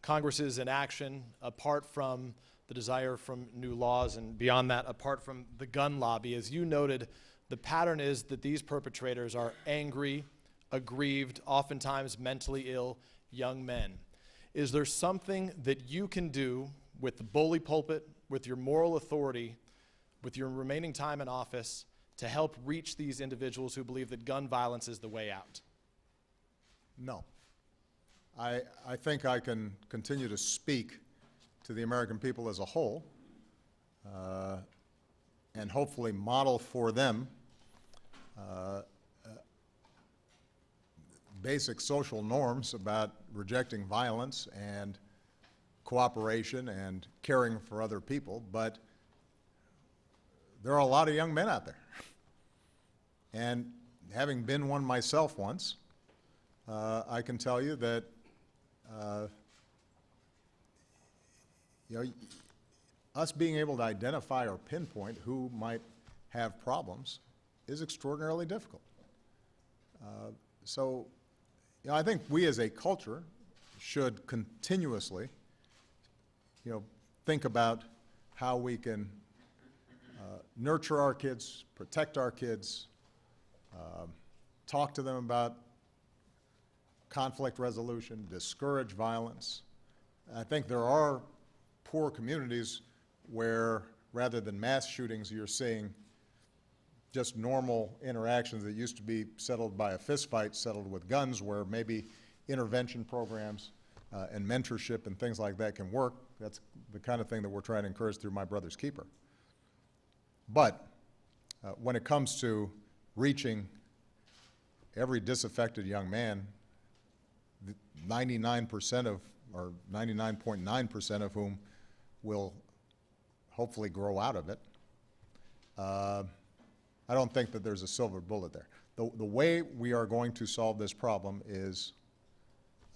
Congress's inaction, apart from the desire from new laws, and beyond that, apart from the gun lobby, as you noted, the pattern is that these perpetrators are angry, aggrieved, oftentimes mentally ill young men. Is there something that you can do with the bully pulpit, with your moral authority, with your remaining time in office, to help reach these individuals who believe that gun violence is the way out? No. I think I can continue to speak to the American people as a whole and hopefully model for them basic social norms about rejecting violence and cooperation and caring for other people, but there are a lot of young men out there. And having been one myself once, I can tell you that us being able to identify or pinpoint who might have problems is extraordinarily difficult. So I think we as a culture should continuously think about how we can nurture our kids, protect our kids, talk to them about conflict resolution, discourage violence. I think there are poor communities where, rather than mass shootings, you're seeing just normal interactions that used to be settled by a fist fight, settled with guns, where maybe intervention programs and mentorship and things like that can work. That's the kind of thing that we're trying to encourage through My Brother's Keeper. But when it comes to reaching every disaffected young man, 99% of, or 99.9% of whom will hopefully grow out of it, I don't think that there's a silver bullet there. The way we are going to solve this problem is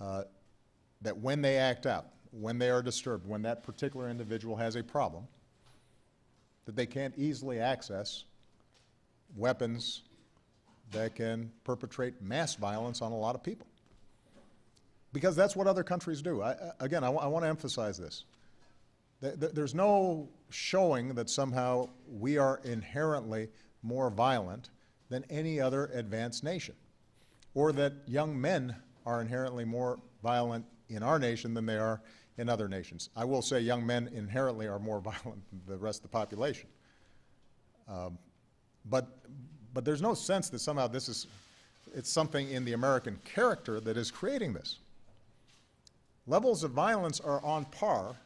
that when they act out, when they are disturbed, when that particular individual has a problem, that they can't easily access weapons that can perpetrate mass violence on a lot of people. Because that's what other countries do. Again, I want to emphasize this. There's no showing that somehow we are inherently more violent than any other advanced nation, or that young men are inherently more violent in our nation than they are in other nations. I will say young men inherently are more violent than the rest of the population. But there's no sense that somehow it's something in the American character that is creating this. Levels of violence are on par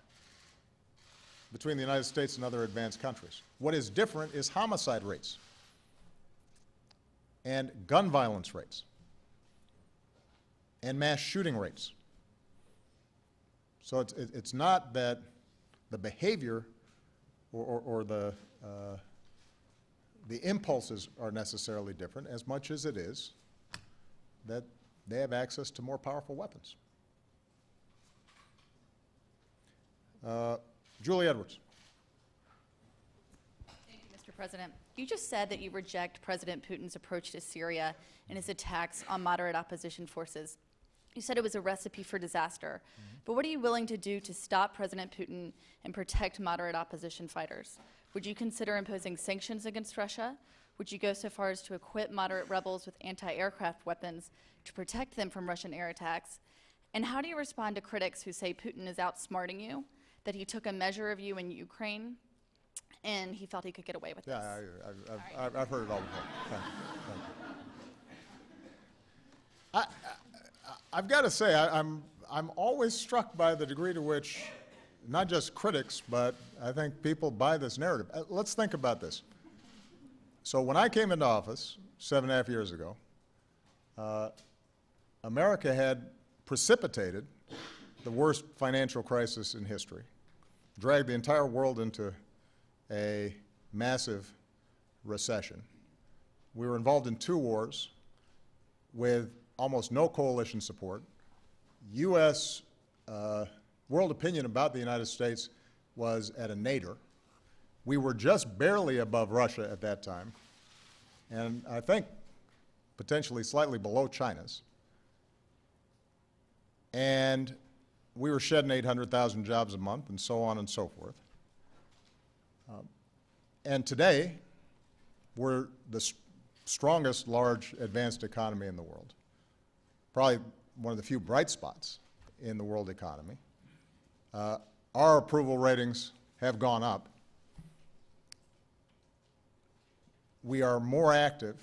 between the United States and other advanced countries. What is different is homicide rates and gun violence rates and mass shooting rates. So it's not that the behavior or the impulses are necessarily different as much as it is that they have access to more powerful weapons. Julie Edwards. Thank you, Mr. President. You just said that you reject President Putin's approach to Syria and his attacks on moderate opposition forces. You said it was a recipe for disaster. But what are you willing to do to stop President Putin and protect moderate opposition fighters? Would you consider imposing sanctions against Russia? Would you go so far as to equip moderate rebels with anti-aircraft weapons to protect them from Russian air attacks? And how do you respond to critics who say Putin is outsmarting you, that he took a measure of you in Ukraine, and he felt he could get away with this? Yeah, I've heard it all before. Thank you. I've got to say, I'm always struck by the degree to which not just critics, but I think people buy this narrative. Let's think about this. So when I came into office 7.5 years ago, America had precipitated the worst financial crisis in history, dragged the entire world into a massive recession. We were involved in 2 wars with almost no coalition support. U.S. World opinion about the United States was at a nadir. We were just barely above Russia at that time, and I think potentially slightly below China's. And we were shedding 800,000 jobs a month and so on and so forth. And today, we're the strongest large advanced economy in the world. Probably one of the few bright spots in the world economy. Our approval ratings have gone up. We are more active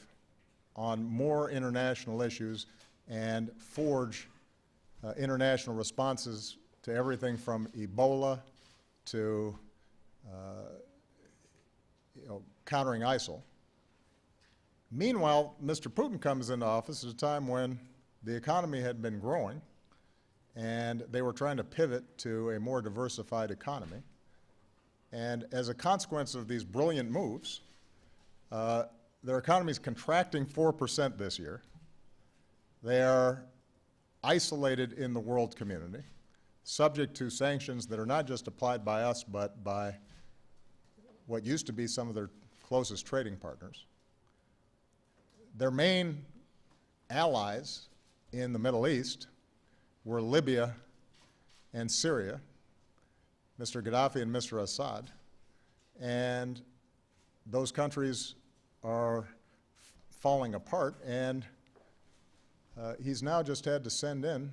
on more international issues and forge international responses to everything from Ebola to countering ISIL. Meanwhile, Mr. Putin comes into office at a time when the economy had been growing and they were trying to pivot to a more diversified economy. And as a consequence of these brilliant moves, their economy is contracting 4% this year. They are isolated in the world community, subject to sanctions that are not just applied by us, but by what used to be some of their closest trading partners. Their main allies in the Middle East were Libya and Syria, Mr. Gaddafi and Mr. Assad, and those countries are falling apart, and he's now just had to send in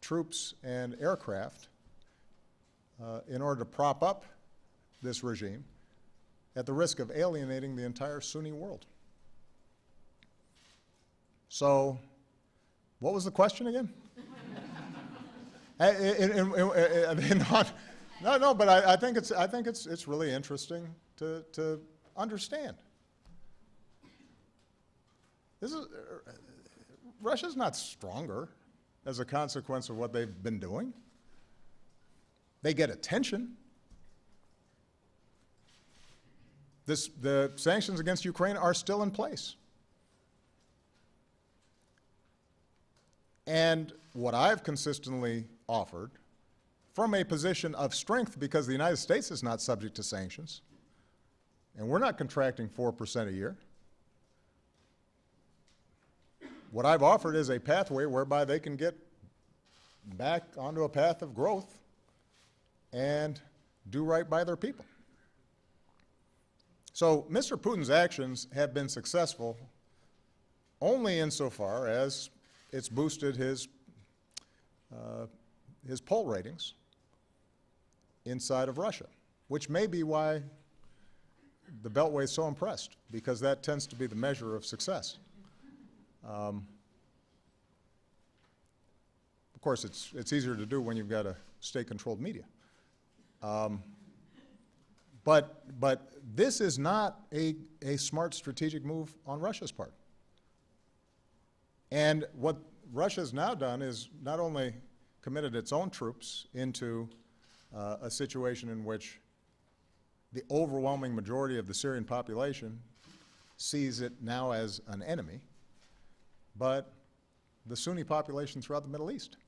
troops and aircraft in order to prop up this regime at the risk of alienating the entire Sunni world. So, what was the question again? No, but I think it's really interesting to understand. Russia's not stronger as a consequence of what they've been doing. They get attention. The sanctions against Ukraine are still in place. And what I've consistently offered, from a position of strength, because the United States is not subject to sanctions, and we're not contracting 4% a year, what I've offered is a pathway whereby they can get back onto a path of growth and do right by their people. So Mr. Putin's actions have been successful only insofar as it's boosted his poll ratings inside of Russia, which may be why the Beltway is so impressed, because that tends to be the measure of success. Of course, it's easier to do when you've got a state-controlled media. But this is not a smart strategic move on Russia's part. And what Russia's now done is not only committed its own troops into a situation in which the overwhelming majority of the Syrian population sees it now as an enemy, but the Sunni population throughout the Middle East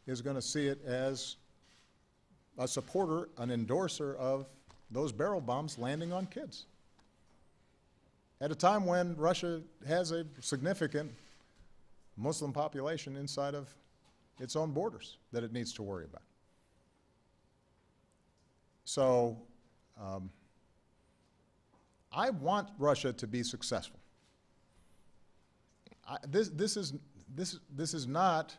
is going to see it as a supporter, an endorser of those barrel bombs landing on kids. At a time when Russia has a significant Muslim population inside of its own borders that it needs to worry about. So I want Russia to be successful. This is not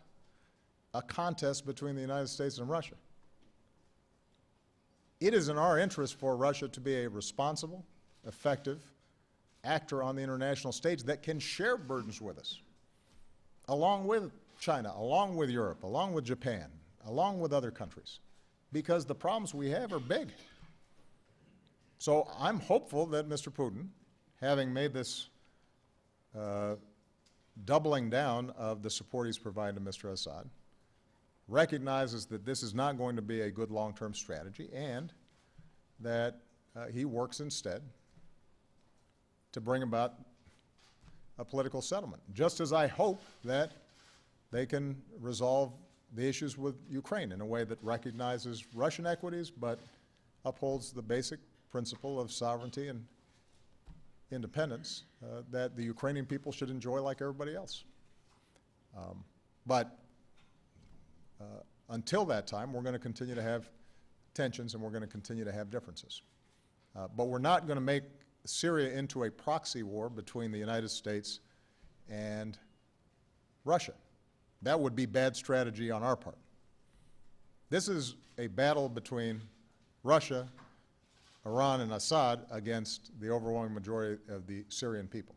a contest between the United States and Russia. It is in our interest for Russia to be a responsible, effective actor on the international stage that can share burdens with us, along with China, along with Europe, along with Japan, along with other countries, because the problems we have are big. So I'm hopeful that Mr. Putin, having made this doubling down of the support he's providing to Mr. Assad, recognizes that this is not going to be a good long-term strategy, and that he works instead to bring about a political settlement, just as I hope that they can resolve the issues with Ukraine in a way that recognizes Russian equities but upholds the basic principle of sovereignty and independence that the Ukrainian people should enjoy like everybody else. But until that time, we're going to continue to have tensions and we're going to continue to have differences. But we're not going to make Syria into a proxy war between the United States and Russia. That would be bad strategy on our part. This is a battle between Russia, Iran, and Assad against the overwhelming majority of the Syrian people.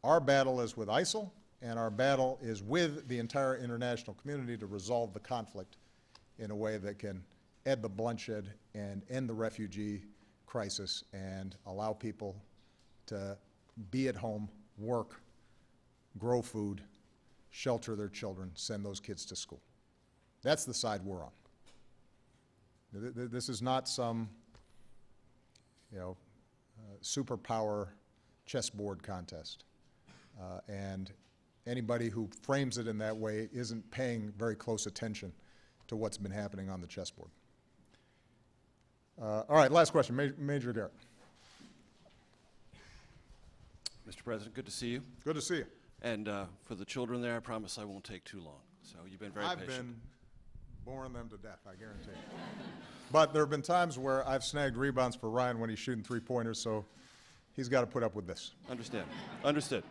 Our battle is with ISIL, and our battle is with the entire international community to resolve the conflict in a way that can end the bloodshed and end the refugee crisis and allow people to be at home, work, grow food, shelter their children, send those kids to school. That's the side we're on. This is not some, superpower chessboard contest. And anybody who frames it in that way isn't paying very close attention to what's been happening on the chessboard. All right, last question, Major Garrett. Mr. President, good to see you. Good to see you. And for the children there, I promise I won't take too long. So you've been very patient. I've been boring them to death, I guarantee you. But there have been times where I've snagged rebounds for Ryan when he's shooting three-pointers, so he's got to put up with this. Understand. Understood.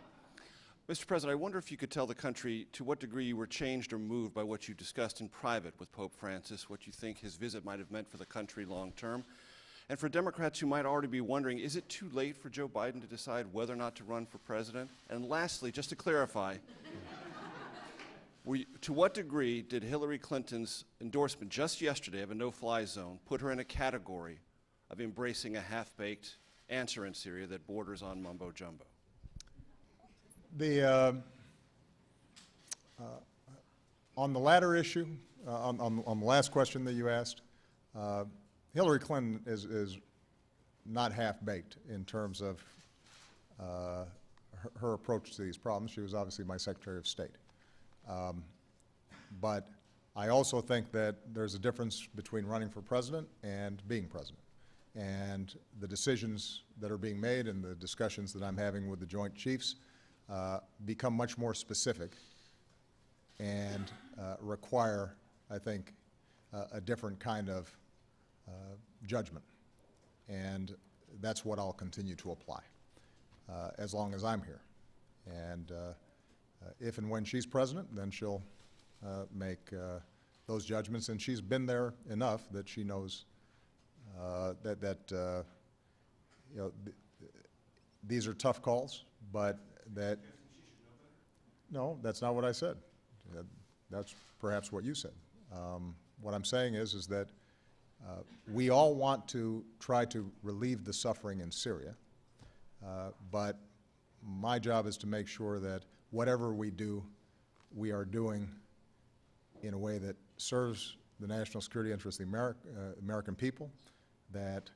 Mr. President, I wonder if you could tell the country to what degree you were changed or moved by what you discussed in private with Pope Francis, what you think his visit might have meant for the country long term. And for Democrats who might already be wondering, is it too late for Joe Biden to decide whether or not to run for president? And lastly, just to clarify, to what degree did Hillary Clinton's endorsement just yesterday of a no-fly zone put her in a category of embracing a half-baked answer in Syria that borders on mumbo-jumbo? On the latter issue, on the last question that you asked, Hillary Clinton is not half-baked in terms of her approach to these problems. She was obviously my Secretary of State. But I also think that there's a difference between running for president and being president. And the decisions that are being made and the discussions that I'm having with the Joint Chiefs become much more specific and require, I think, a different kind of judgment. And that's what I'll continue to apply as long as I'm here. And If and when she's president, then she'll make those judgments, and she's been there enough that she knows you know, these are tough calls, but that. No, that's not what I said. That's perhaps what you said. What I'm saying is that we all want to try to relieve the suffering in Syria, but my job is to make sure that whatever we do, we are doing in a way that serves the national security interests of the American people, that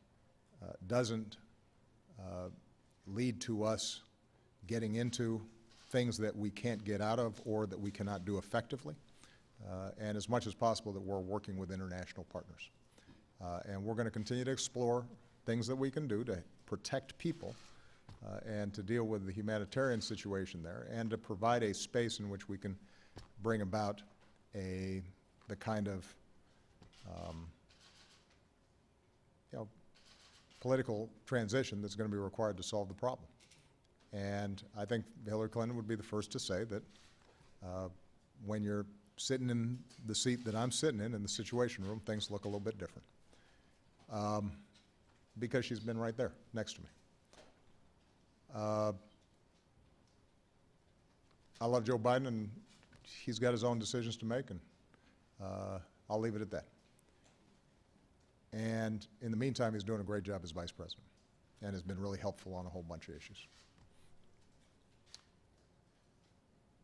doesn't lead to us getting into things that we can't get out of or that we cannot do effectively, and as much as possible that we're working with international partners. And we're going to continue to explore things that we can do to protect people and to deal with the humanitarian situation there, and to provide a space in which we can bring about the kind of you know, political transition that's going to be required to solve the problem. And I think Hillary Clinton would be the first to say that when you're sitting in the seat that I'm sitting in the Situation Room, things look a little bit different. Because she's been right there next to me. I love Joe Biden, and he's got his own decisions to make, and I'll leave it at that. And in the meantime, he's doing a great job as vice president and has been really helpful on a whole bunch of issues.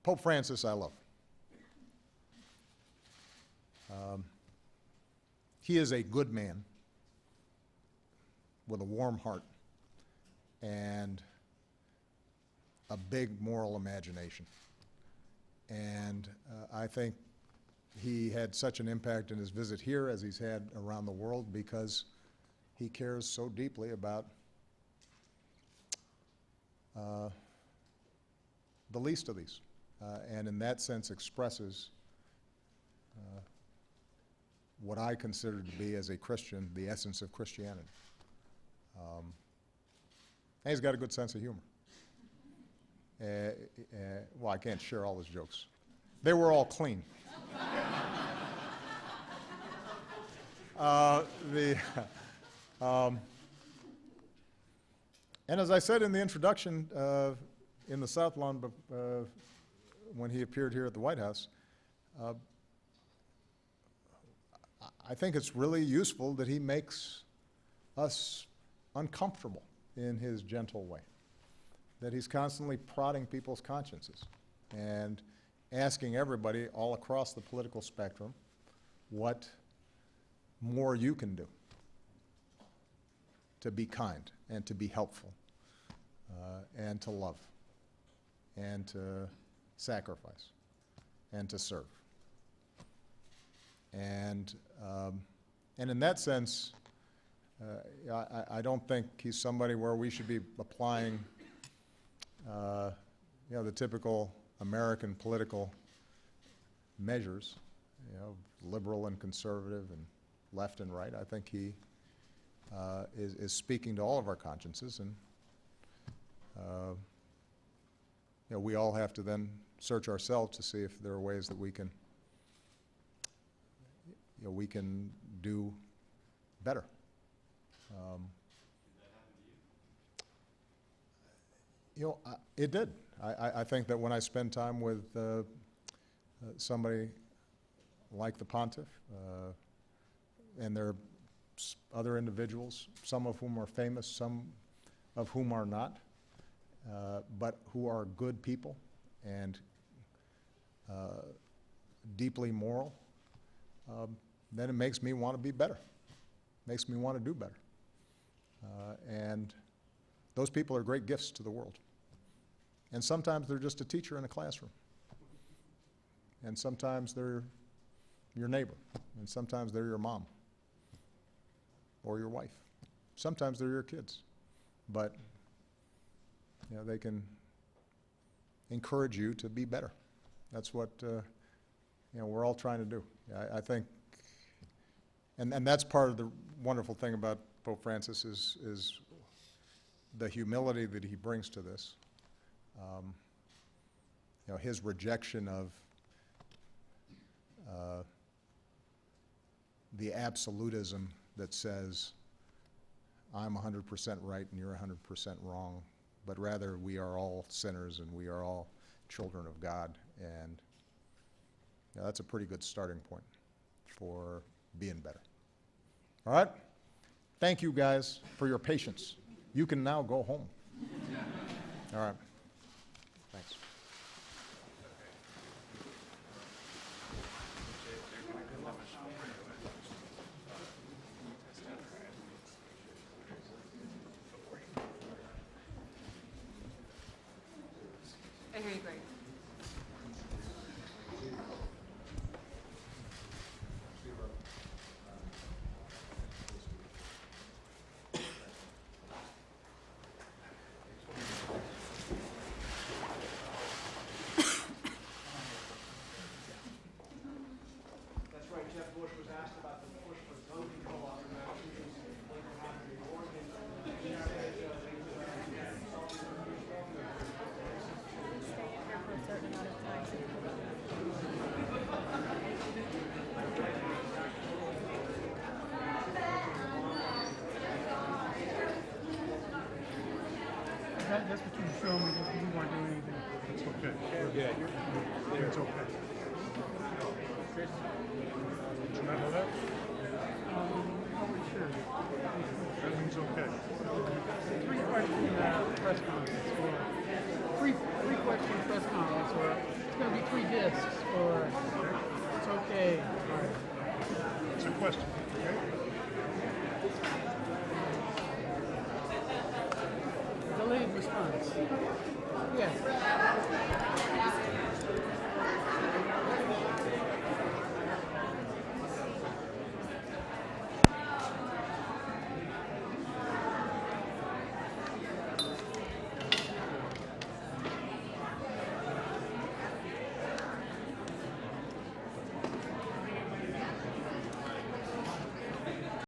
Pope Francis, I love. He is a good man with a warm heart and a big moral imagination. And I think he had such an impact in his visit here as he's had around the world because he cares so deeply about the least of these. And in that sense expresses what I consider to be, as a Christian, the essence of Christianity. And he's got a good sense of humor. Well, I can't share all his jokes. They were all clean. And as I said in the introduction in the South Lawn when he appeared here at the White House, I think it's really useful that he makes us uncomfortable in his gentle way, that he's constantly prodding people's consciences and asking everybody all across the political spectrum what more you can do to be kind and to be helpful and to love and to sacrifice and to serve. And in that sense, I don't think he's somebody where we should be applying you know, the typical American political measures, you know, liberal and conservative and left and right. I think he is speaking to all of our consciences, and you know, we all have to then search ourselves to see if there are ways that we can, you know, we can do better. You know, it did. I think that when I spend time with somebody like the Pontiff, and there are other individuals, some of whom are famous, some of whom are not, but who are good people and deeply moral, then it makes me want to be better, makes me want to do better. And those people are great gifts to the world. And sometimes they're just a teacher in a classroom. And sometimes they're your neighbor. And sometimes they're your mom or your wife. Sometimes they're your kids. But you know, they can encourage you to be better. That's what you know, we're all trying to do. I think, and that's part of the wonderful thing about Pope Francis is the humility that he brings to this. his rejection of the absolutism that says, I'm 100% right and you're 100% wrong, but rather we are all sinners and we are all children of God. And that's a pretty good starting point for being better. All right? Thank you guys for your patience. You can now go home. All right. Thanks. I hear you, Greg. That's right, Jeff Bush was asked about the push for gun control after Massachusetts and what happened in Oregon. That's what you showed me, that you weren't doing anything. It's okay. We're good. It's okay. Did you not know that? Oh, sure. That means okay. Three-question press conference, or three-question press conference, or it's going to be 3 discs, or it's okay. All right. It's a question, okay? Delayed response. Yes.